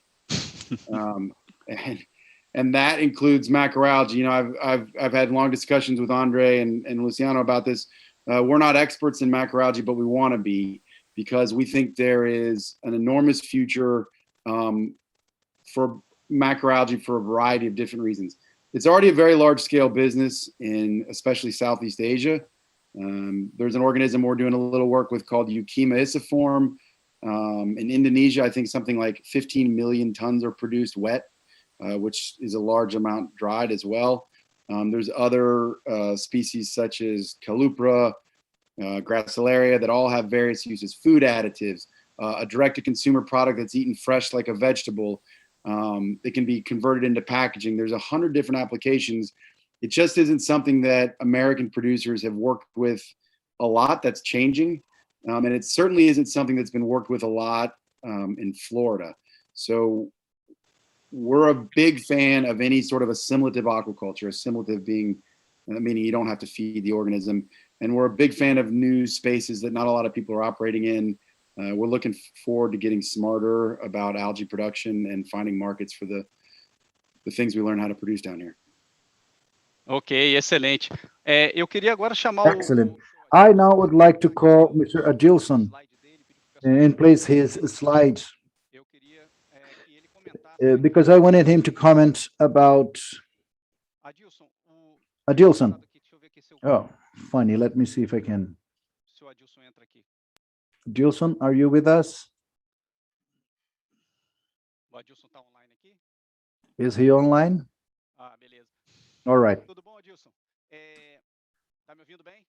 And that includes macroalgae. I've had long discussions with Andre and Luciano about this. We're not experts in macroalgae, but we want to be, because we think there is an enormous future for macroalgae for a variety of different reasons. It's already a very large scale business in especially Southeast Asia. There's an organism we're doing a little work with called Euchema isciform. In Indonesia, I think something like 15 million tons are produced wet, which is a large amount dried as well. There's other species such as Calupra, Gracilaria, that all have various uses, food additives, a direct-to-consumer product that's eaten fresh like a vegetable. It can be converted into packaging. There's 100 different applications. It just isn't something that American producers have worked with a lot. That's changing. And it certainly isn't something that's been worked with a lot in Florida. So we're a big fan of any sort of assimilative aquaculture, assimilative meaning you don't have to feed the organism. And we're a big fan of new spaces that not a lot of people are operating in. We're looking forward to getting smarter about algae production and finding markets for the things we learn how to produce down here. Ok, excelente. Eu queria agora chamar o... Excellent. I now would like to call Mr. Adilson and place his slides, because I wanted him to comment about... Adilson. Oh, funny. Let me see if I can. Adilson, are you with us? Is he online? All right. Tudo bom, Adilson? Tá me ouvindo bem?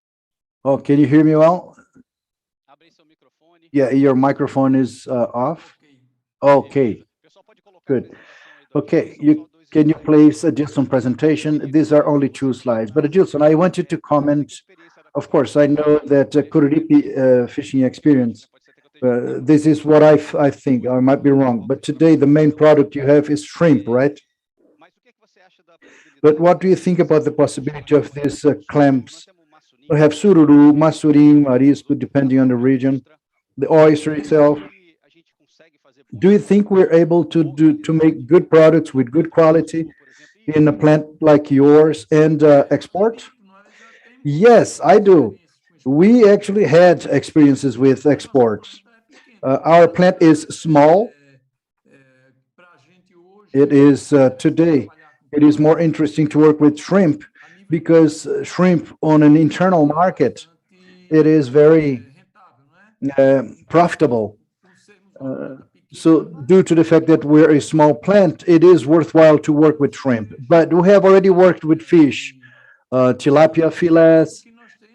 Oh, can you hear me well? Yeah, your microphone is off. Okay, good. Okay, can you please adjust on presentation? These are only 2 slides. But Adilson, I wanted to comment. Of course, I know that Kururipi fishing experience. This is what I think. I might be wrong, but today the main product you have is shrimp, right? But what do you think about the possibility of these clams? We have sururu, masurim, marisco, depending on the region, the oyster itself. Do you think we're able to make good products with good quality in a plant like yours and export? Yes, I do. We actually had experiences with exports. Our plant is small. It is today, it is more interesting to work with shrimp because shrimp on an internal market, it is very profitable. So due to the fact that we're a small plant, it is worthwhile to work with shrimp. But we have already worked with fish, tilapia fillets,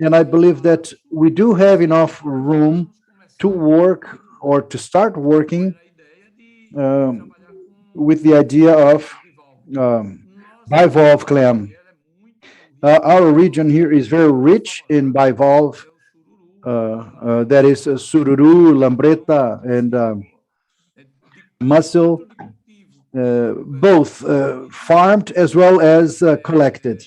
and I believe that we do have enough room to work or to start working with the idea of bivalve clam. Our region here is very rich in bivalve, that is sururu, lambreta, and mussel, both farmed as well as collected,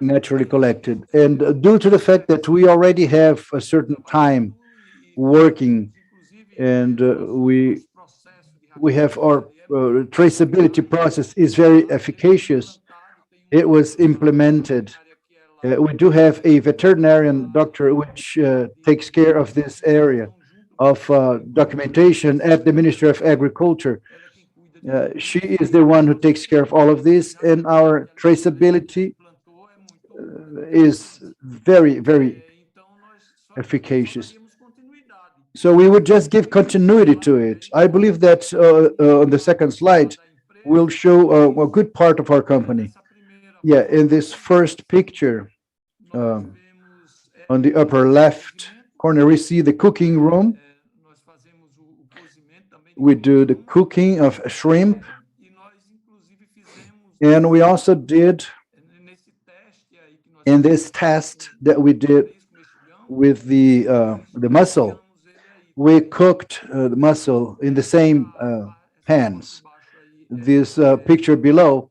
naturally collected. And due to the fact that we already have a certain time working, and we have our traceability process is very efficacious. It was implemented. We do have a veterinarian doctor which takes care of this area of documentation at the Ministry of Agriculture. She is the one who takes care of all of this, and our traceability is very, very efficacious. So we would just give continuity to it. I believe that on the second slide, we'll show a good part of our company. Yeah, in this first picture, on the upper left corner, we see the cooking room. We do the cooking of shrimp. And we also did, in this test that we did with the mussel, we cooked the mussel in the same pans. This picture below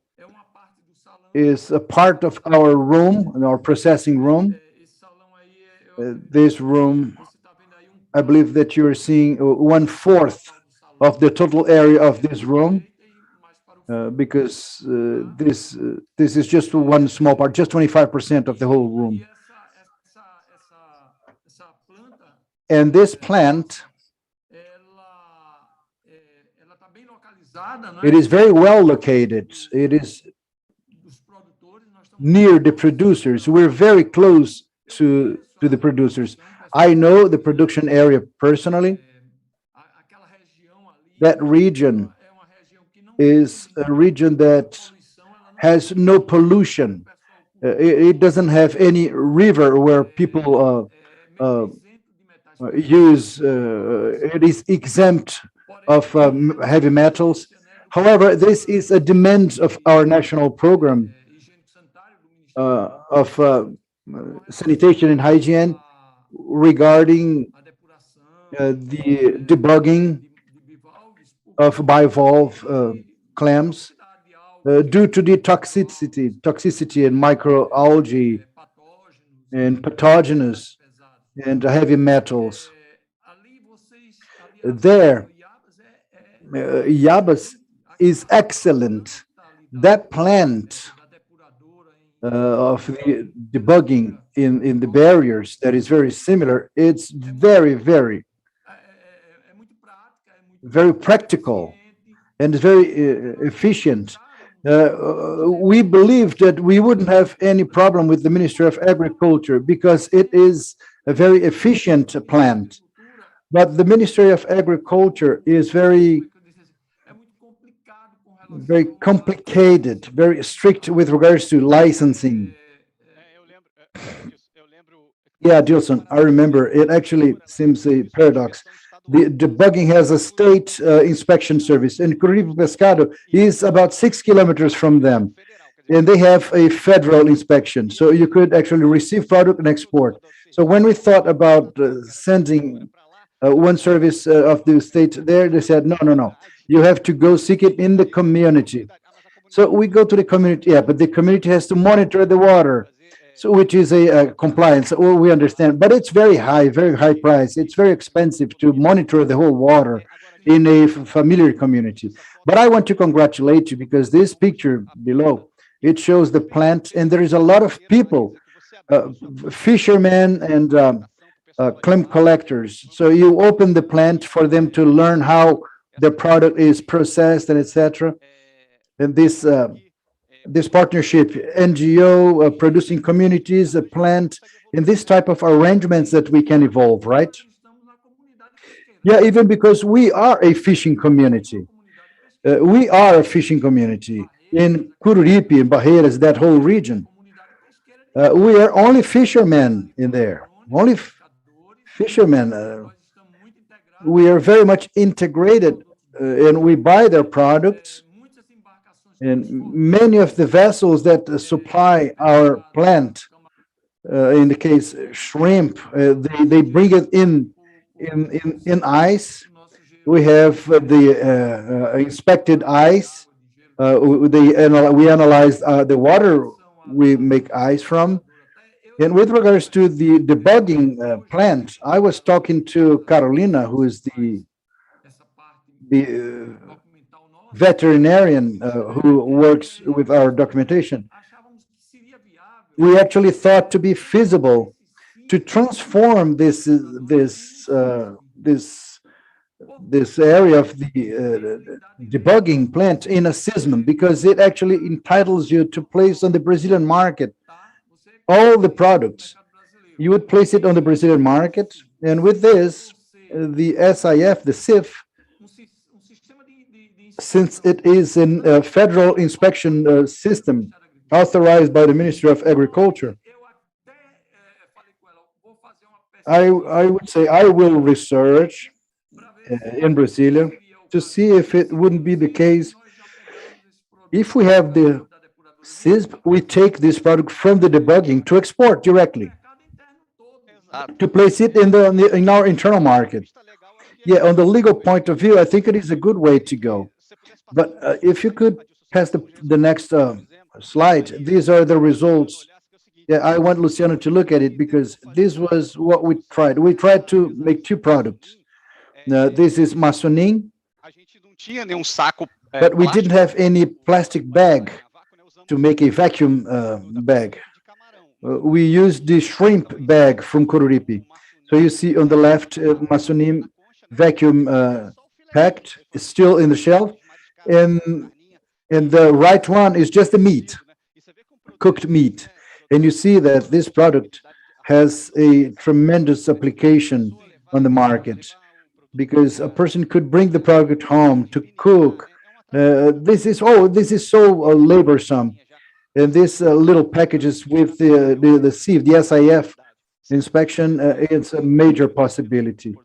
is a part of our room, our processing room. This room, I believe that you're seeing 1/4 of the total area of this room, because this is just one small part, just 25% of the whole room. And this plant, it is very well located. It is near the producers. We're very close to the producers. I know the production area personally. That region is a region that has no pollution. It doesn't have any river where people use, it is exempt of heavy metals. However, this is a demand of our national program of sanitation and hygiene regarding the debugging of bivalve clams due to the toxicity and microalgae and pathogens and heavy metals. There, IABS is excellent. That plant of the debugging in the barriers that is very similar, it's very, very, very practical and very efficient. We believe that we wouldn't have any problem with the Ministry of Agriculture because it is a very efficient plant. But the Ministry of Agriculture is very complicated, very strict with regards to licensing. Yeah, Dilson, I remember. It actually seems a paradox. The debugging has a state inspection service, and Curitiba Pescado is about 6 kilometers from them, and they have a federal inspection. So you could actually receive product and export. So when we thought about sending one service of the state there, they said, no, no, no, you have to go seek it in the community. So we go to the community, yeah, but the community has to monitor the water, so which is a compliance. Well, we understand, but it's very high price. It's very expensive to monitor the whole water in a familiar community. But I want to congratulate you because this picture below, it shows the plant, and there is a lot of people, fishermen and clam collectors. So you open the plant for them to learn how the product is processed and etc. And this partnership, NGO, producing communities, a plant, and this type of arrangements that we can evolve, right? Yeah, even because we are a fishing community. We are a fishing community in Cururipe, in Barreiras, that whole region. We are only fishermen in there, only fishermen. We are very much integrated, and we buy their products. And many of the vessels that supply our plant, in the case shrimp, they bring it in ice. We have the inspected ice. We analyze the water we make ice from. And with regards to the debugging plant, I was talking to Carolina, who is the veterinarian who works with our documentation. We actually thought to be feasible to transform this area of the debugging plant in a system, because it actually entitles you to place on the Brazilian market all the products. You would place it on the Brazilian market, and with this, the SIF, the SIF, since it is in a federal inspection system authorized by the Ministry of Agriculture, I would say I will research in Brasilia to see if it wouldn't be the case. If we have the CISP, we take this product from the debugging to export directly, to place it in our internal market. Yeah, on the legal point of view, I think it is a good way to go. But if you could pass the next slide, these are the results. Yeah, I want Luciano to look at it because this was what we tried. We tried to make two products. This is maçonim, but we didn't have any plastic bag to make a vacuum bag. We used the shrimp bag from Coruripe. So you see on the left, maçonim vacuum packed, is still in the shelf, and the right one is just the meat, cooked meat. And you see that this product has a tremendous application on the market, because a person could bring the product home to cook. This is so laborsome. And this little packages with the SIF, the SIF inspection, it's a major possibility.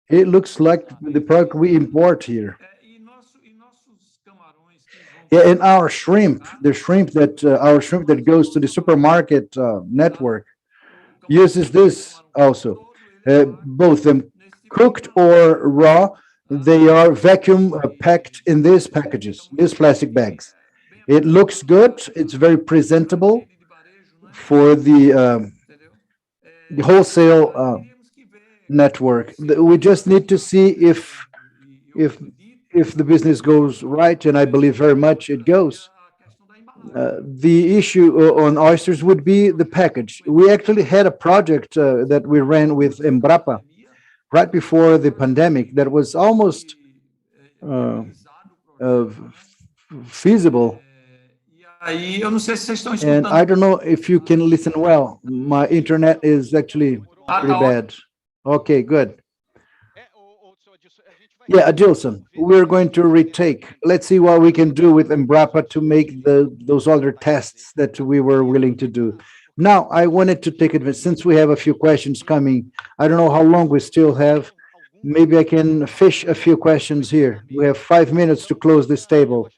It looks like the product we import here. Yeah, and our shrimp, our shrimp that goes to the supermarket network, uses this also. Both them cooked or raw, they are vacuum packed in these packages, these plastic bags. It looks good. It's very presentable for the wholesale network. We just need to see if the business goes right, and I believe very much it goes. The issue on oysters would be the package. We actually had a project that we ran with Embrapa right before the pandemic that was almost feasible. And I don't know if you can listen well. My internet is actually pretty bad. Okay, good. Yeah, Adilson, we're going to retake. Let's see what we can do with Embrapa to make those other tests that we were willing to do. Now, I wanted to take advantage, since we have a few questions coming, I don't know how long we still have. Maybe I can fish a few questions here. We have 5 minutes to close this table.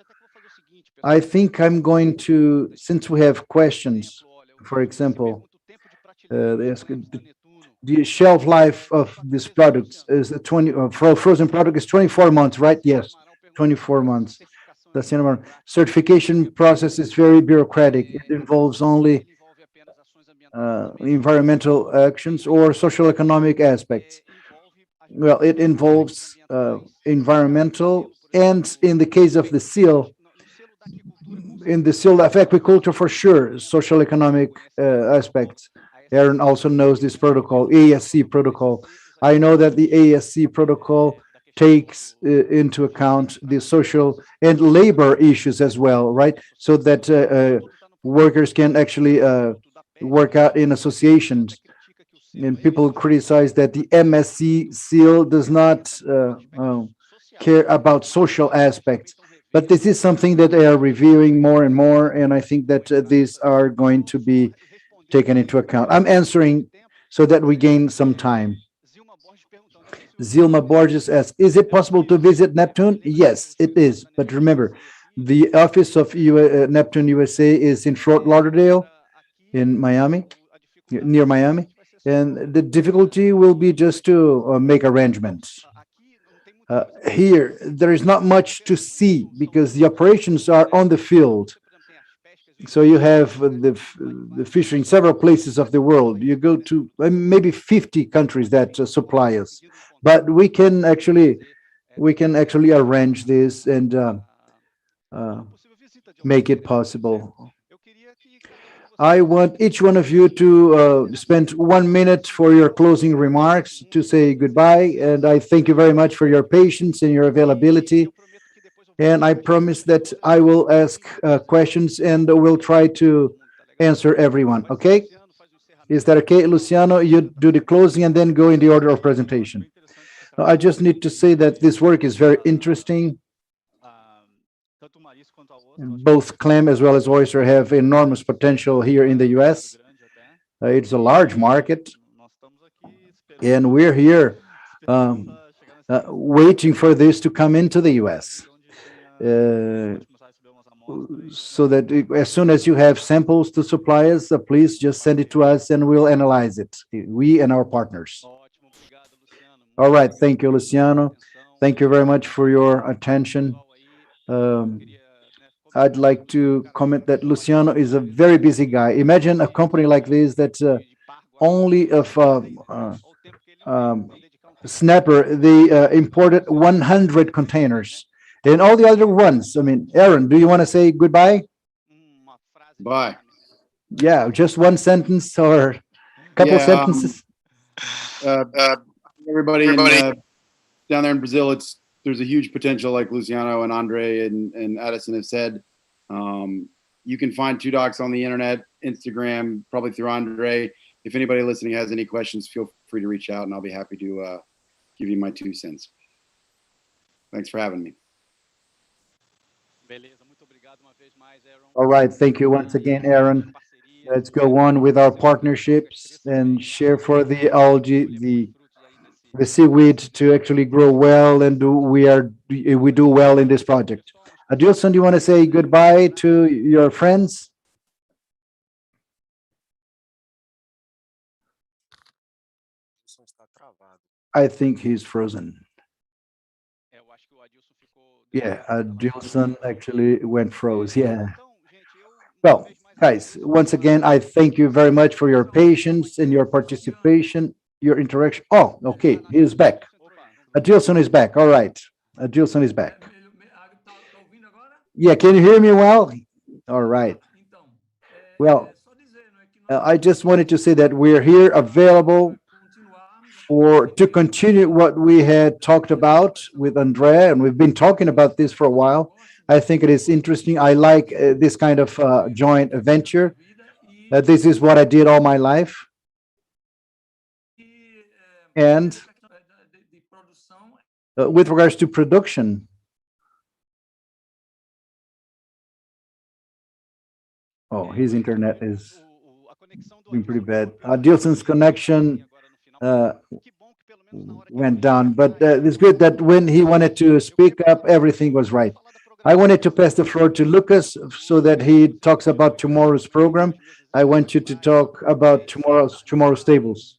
I think I'm going to, since we have questions, for example, they ask, the shelf life of this product is 20, for frozen product is 24 months, right? Yes, 24 months. That's the number. Certification process is very bureaucratic. It involves only environmental actions or social economic aspects. Well, it involves environmental, and in the case of the seal, in the seal of aquaculture, for sure, social economic aspects. Aaron also knows this protocol, ASC protocol. I know that the ASC protocol takes into account the social and labor issues as well, right? So that workers can actually work out in associations. And people criticize that the MSC seal does not care about social aspects. But this is something that they are reviewing more and more, and I think that these are going to be taken into account. I'm answering so that we gain some time. Zilma Borges asks, is it possible to visit Neptune? Yes, it is. But remember, the office of Neptune USA is in Fort Lauderdale, in Miami, near Miami. And the difficulty will be just to make arrangements. Here, there is not much to see because the operations are on the field. So you have the fishery in several places of the world. You go to maybe 50 countries that supply us, but we can actually arrange this and make it possible. I want each one of you to spend 1 minute for your closing remarks to say goodbye. And I thank you very much for your patience and your availability. And I promise that I will ask questions and we'll try to answer everyone. Okay? Is that okay, Luciano? You do the closing and then go in the order of presentation. I just need to say that this work is very interesting. Both clam as well as oyster have enormous potential here in the US. It's a large market, and we're here waiting for this to come into the US. So that as soon as you have samples to supply us, please just send it to us and we'll analyze it, we and our partners. All right, thank you, Luciano. Thank you very much for your attention. I'd like to comment that Luciano is a very busy guy. Imagine a company like this that's only of Snapper, they imported 100 containers. And all the other ones, I mean, Aaron, do you want to say goodbye? Bye. Yeah, just one sentence or a couple sentences. Everybody down there in Brazil, there's a huge potential, like Luciano and Andre and Addison have said. You can find Two Docs on the internet, Instagram, probably through Andre. If anybody listening has any questions, feel free to reach out and I'll be happy to give you my 2 cents. Thanks for having me. All right, thank you once again, Aaron. Let's go on with our partnerships and share for the algae, the seaweed to actually grow well, and we do well in this project. Adilson, do you want to say goodbye to your friends? I think he's frozen. Yeah, Adilson actually went froze. Yeah. Well, guys, once again, I thank you very much for your patience and your participation, your interaction. Oh, okay, he's back. Adilson is back. All right, Adilson is back. Yeah, can you hear me well? All right. Well, I just wanted to say that we're here available to continue what we had talked about with Andrea, and we've been talking about this for a while. I think it is interesting. I like this kind of joint venture. This is what I did all my life. And with regards to production, oh, his internet is... been pretty bad. Dilson's connection went down, but it's good that when he wanted to speak up, everything was right. I wanted to pass the floor to Lucas so that he talks about tomorrow's program. I want you to talk about tomorrow's tables.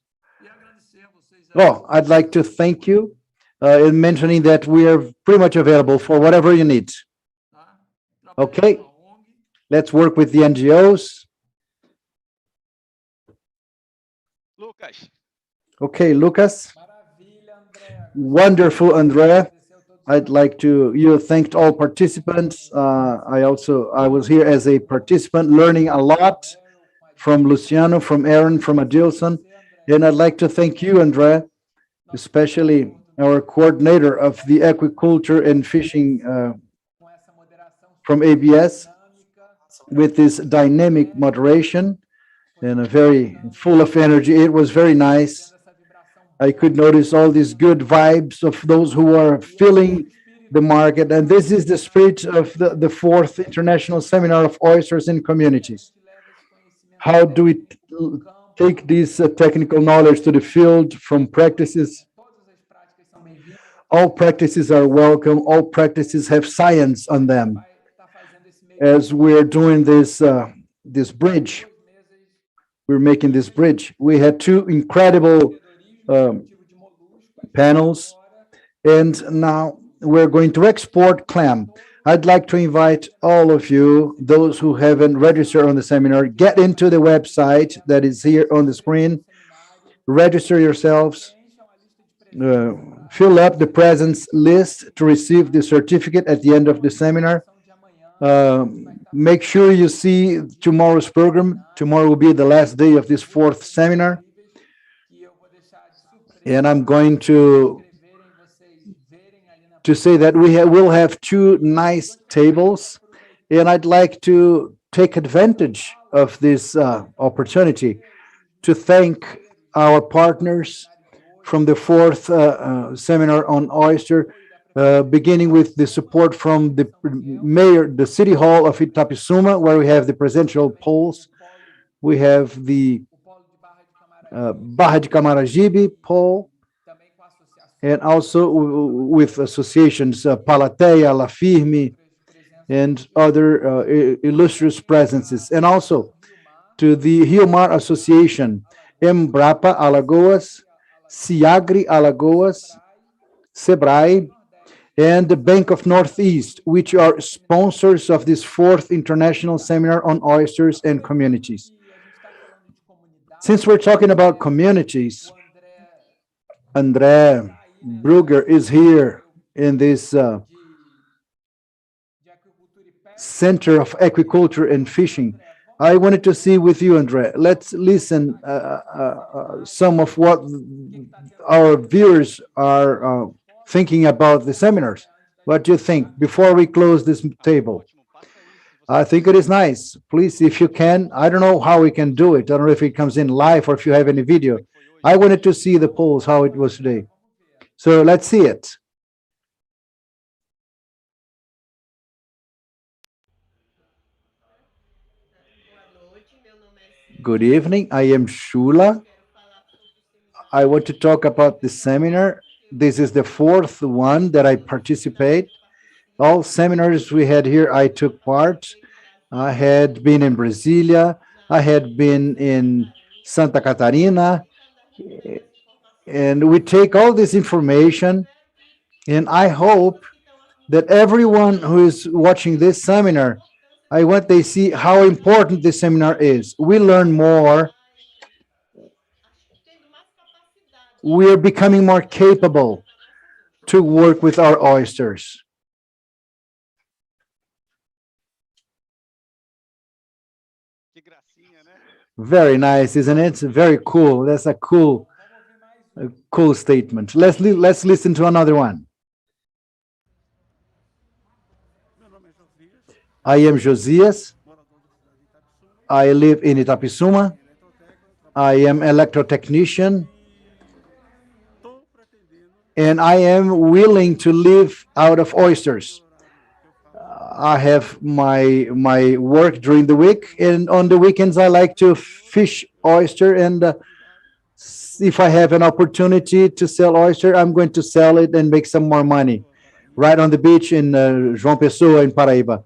Oh, I'd like to thank you in mentioning that we are pretty much available for whatever you need. Okay, let's work with the NGOs. Lucas. Okay, Lucas. Wonderful, Andrea. I'd like to, you thanked all participants. I was here as a participant, learning a lot from Luciano, from Aaron, from Adilson. And I'd like to thank you, Andrea, especially our coordinator of the aquaculture and fishing from IABS, with this dynamic moderation and a very full of energy. It was very nice. I could notice all these good vibes of those who are feeling the market. And this is the spirit of the fourth International Seminar of Oysters and Communities. How do we take this technical knowledge to the field from practices? All practices are welcome. All practices have science on them. As we're doing this bridge, we're making this bridge. We had two incredible panels, and now we're going to export clam. I'd like to invite all of you, those who haven't registered on the seminar, get into the website that is here on the screen, register yourselves, fill up the presence list to receive the certificate at the end of the seminar. Make sure you see tomorrow's program. Tomorrow will be the last day of this fourth seminar. And I'm going to say that we'll have two nice tables. And I'd like to take advantage of this opportunity to thank our partners from the fourth seminar on oyster, beginning with the support from the mayor, the city hall of Itapissuma, where we have the presidential polls. We have the Barra de Camaragibe poll, and also with associations, Palateia, La Firme, and other illustrious presences, and also to the Rio Mar Association, Embrapa Alagoas, Ciagri Alagoas, Sebrae, and the Bank of Northeast, which are sponsors of this fourth international seminar on oysters and communities. Since we're talking about communities, André Brugger is here in this Center of Aquaculture and Fishing. I wanted to see with you, André, let's listen some of what our viewers are thinking about the seminars. What do you think before we close this table? I think it is nice. Please, if you can, I don't know how we can do it. I don't know if it comes in live or if you have any video. I wanted to see the polls, how it was today. So let's see it. Good evening. I am Shula. I want to talk about the seminar. This is the fourth one that I participate. All seminars we had here, I took part. I had been in Brasilia. I had been in Santa Catarina. And we take all this information, and I hope that everyone who is watching this seminar, I want they see how important this seminar is. We learn more. We are becoming more capable to work with our oysters. Very nice, isn't it? Very cool. That's a cool statement. Let's listen to another one. I am Josias. I live in Itapissuma. I am electrotechnician. And I am willing to live out of oysters. I have my work during the week, and on the weekends I like to fish oyster. And if I have an opportunity to sell oyster, I'm going to sell it and make some more money right on the beach in João Pessoa in Paraíba.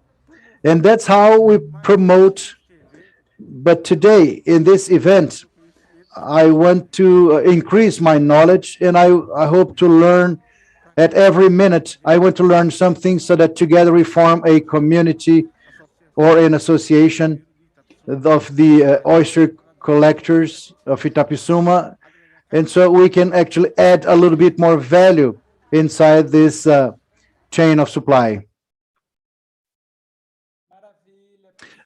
And that's how we promote. But today in this event, I want to increase my knowledge, and I hope to learn at every minute. I want to learn something so that together we form a community or an association of the oyster collectors of Itapissuma. And so we can actually add a little bit more value inside this chain of supply.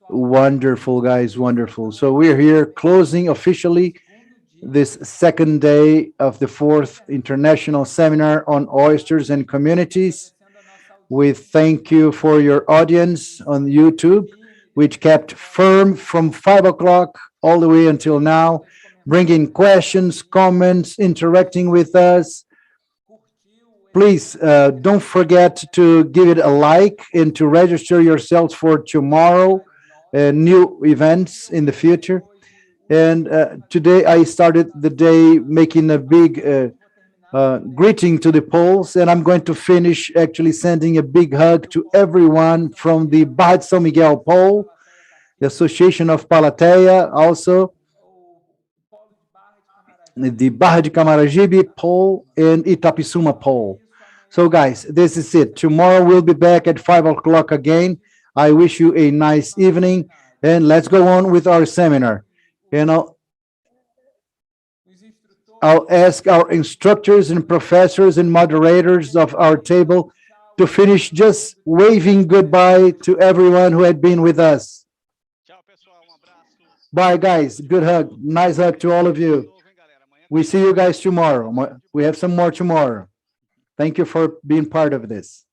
Wonderful, guys, wonderful. So we're here closing officially this second day of the 4th International Seminar on Oysters and Communities. We thank you for your audience on YouTube, which kept firm from 5 o'clock all the way until now, bringing questions, comments, interacting with us. Please don't forget to give it a like and to register yourselves for tomorrow, new events in the future. And today I started the day making a big greeting to the Poles, and I'm going to finish actually sending a big hug to everyone from the Barra de São Miguel Pole, the Association of Palateia, also the Barra de Camaragibe Pole and Itapissuma Pole. So guys, this is it. Tomorrow we'll be back at 5 o'clock again. I wish you a nice evening, and let's go on with our seminar. I'll ask our instructors and professors and moderators of our table to finish just waving goodbye to everyone who had been with us. Bye, guys. Good hug. Nice hug to all of you. We see you guys tomorrow. We have some more tomorrow. Thank you for being part of this.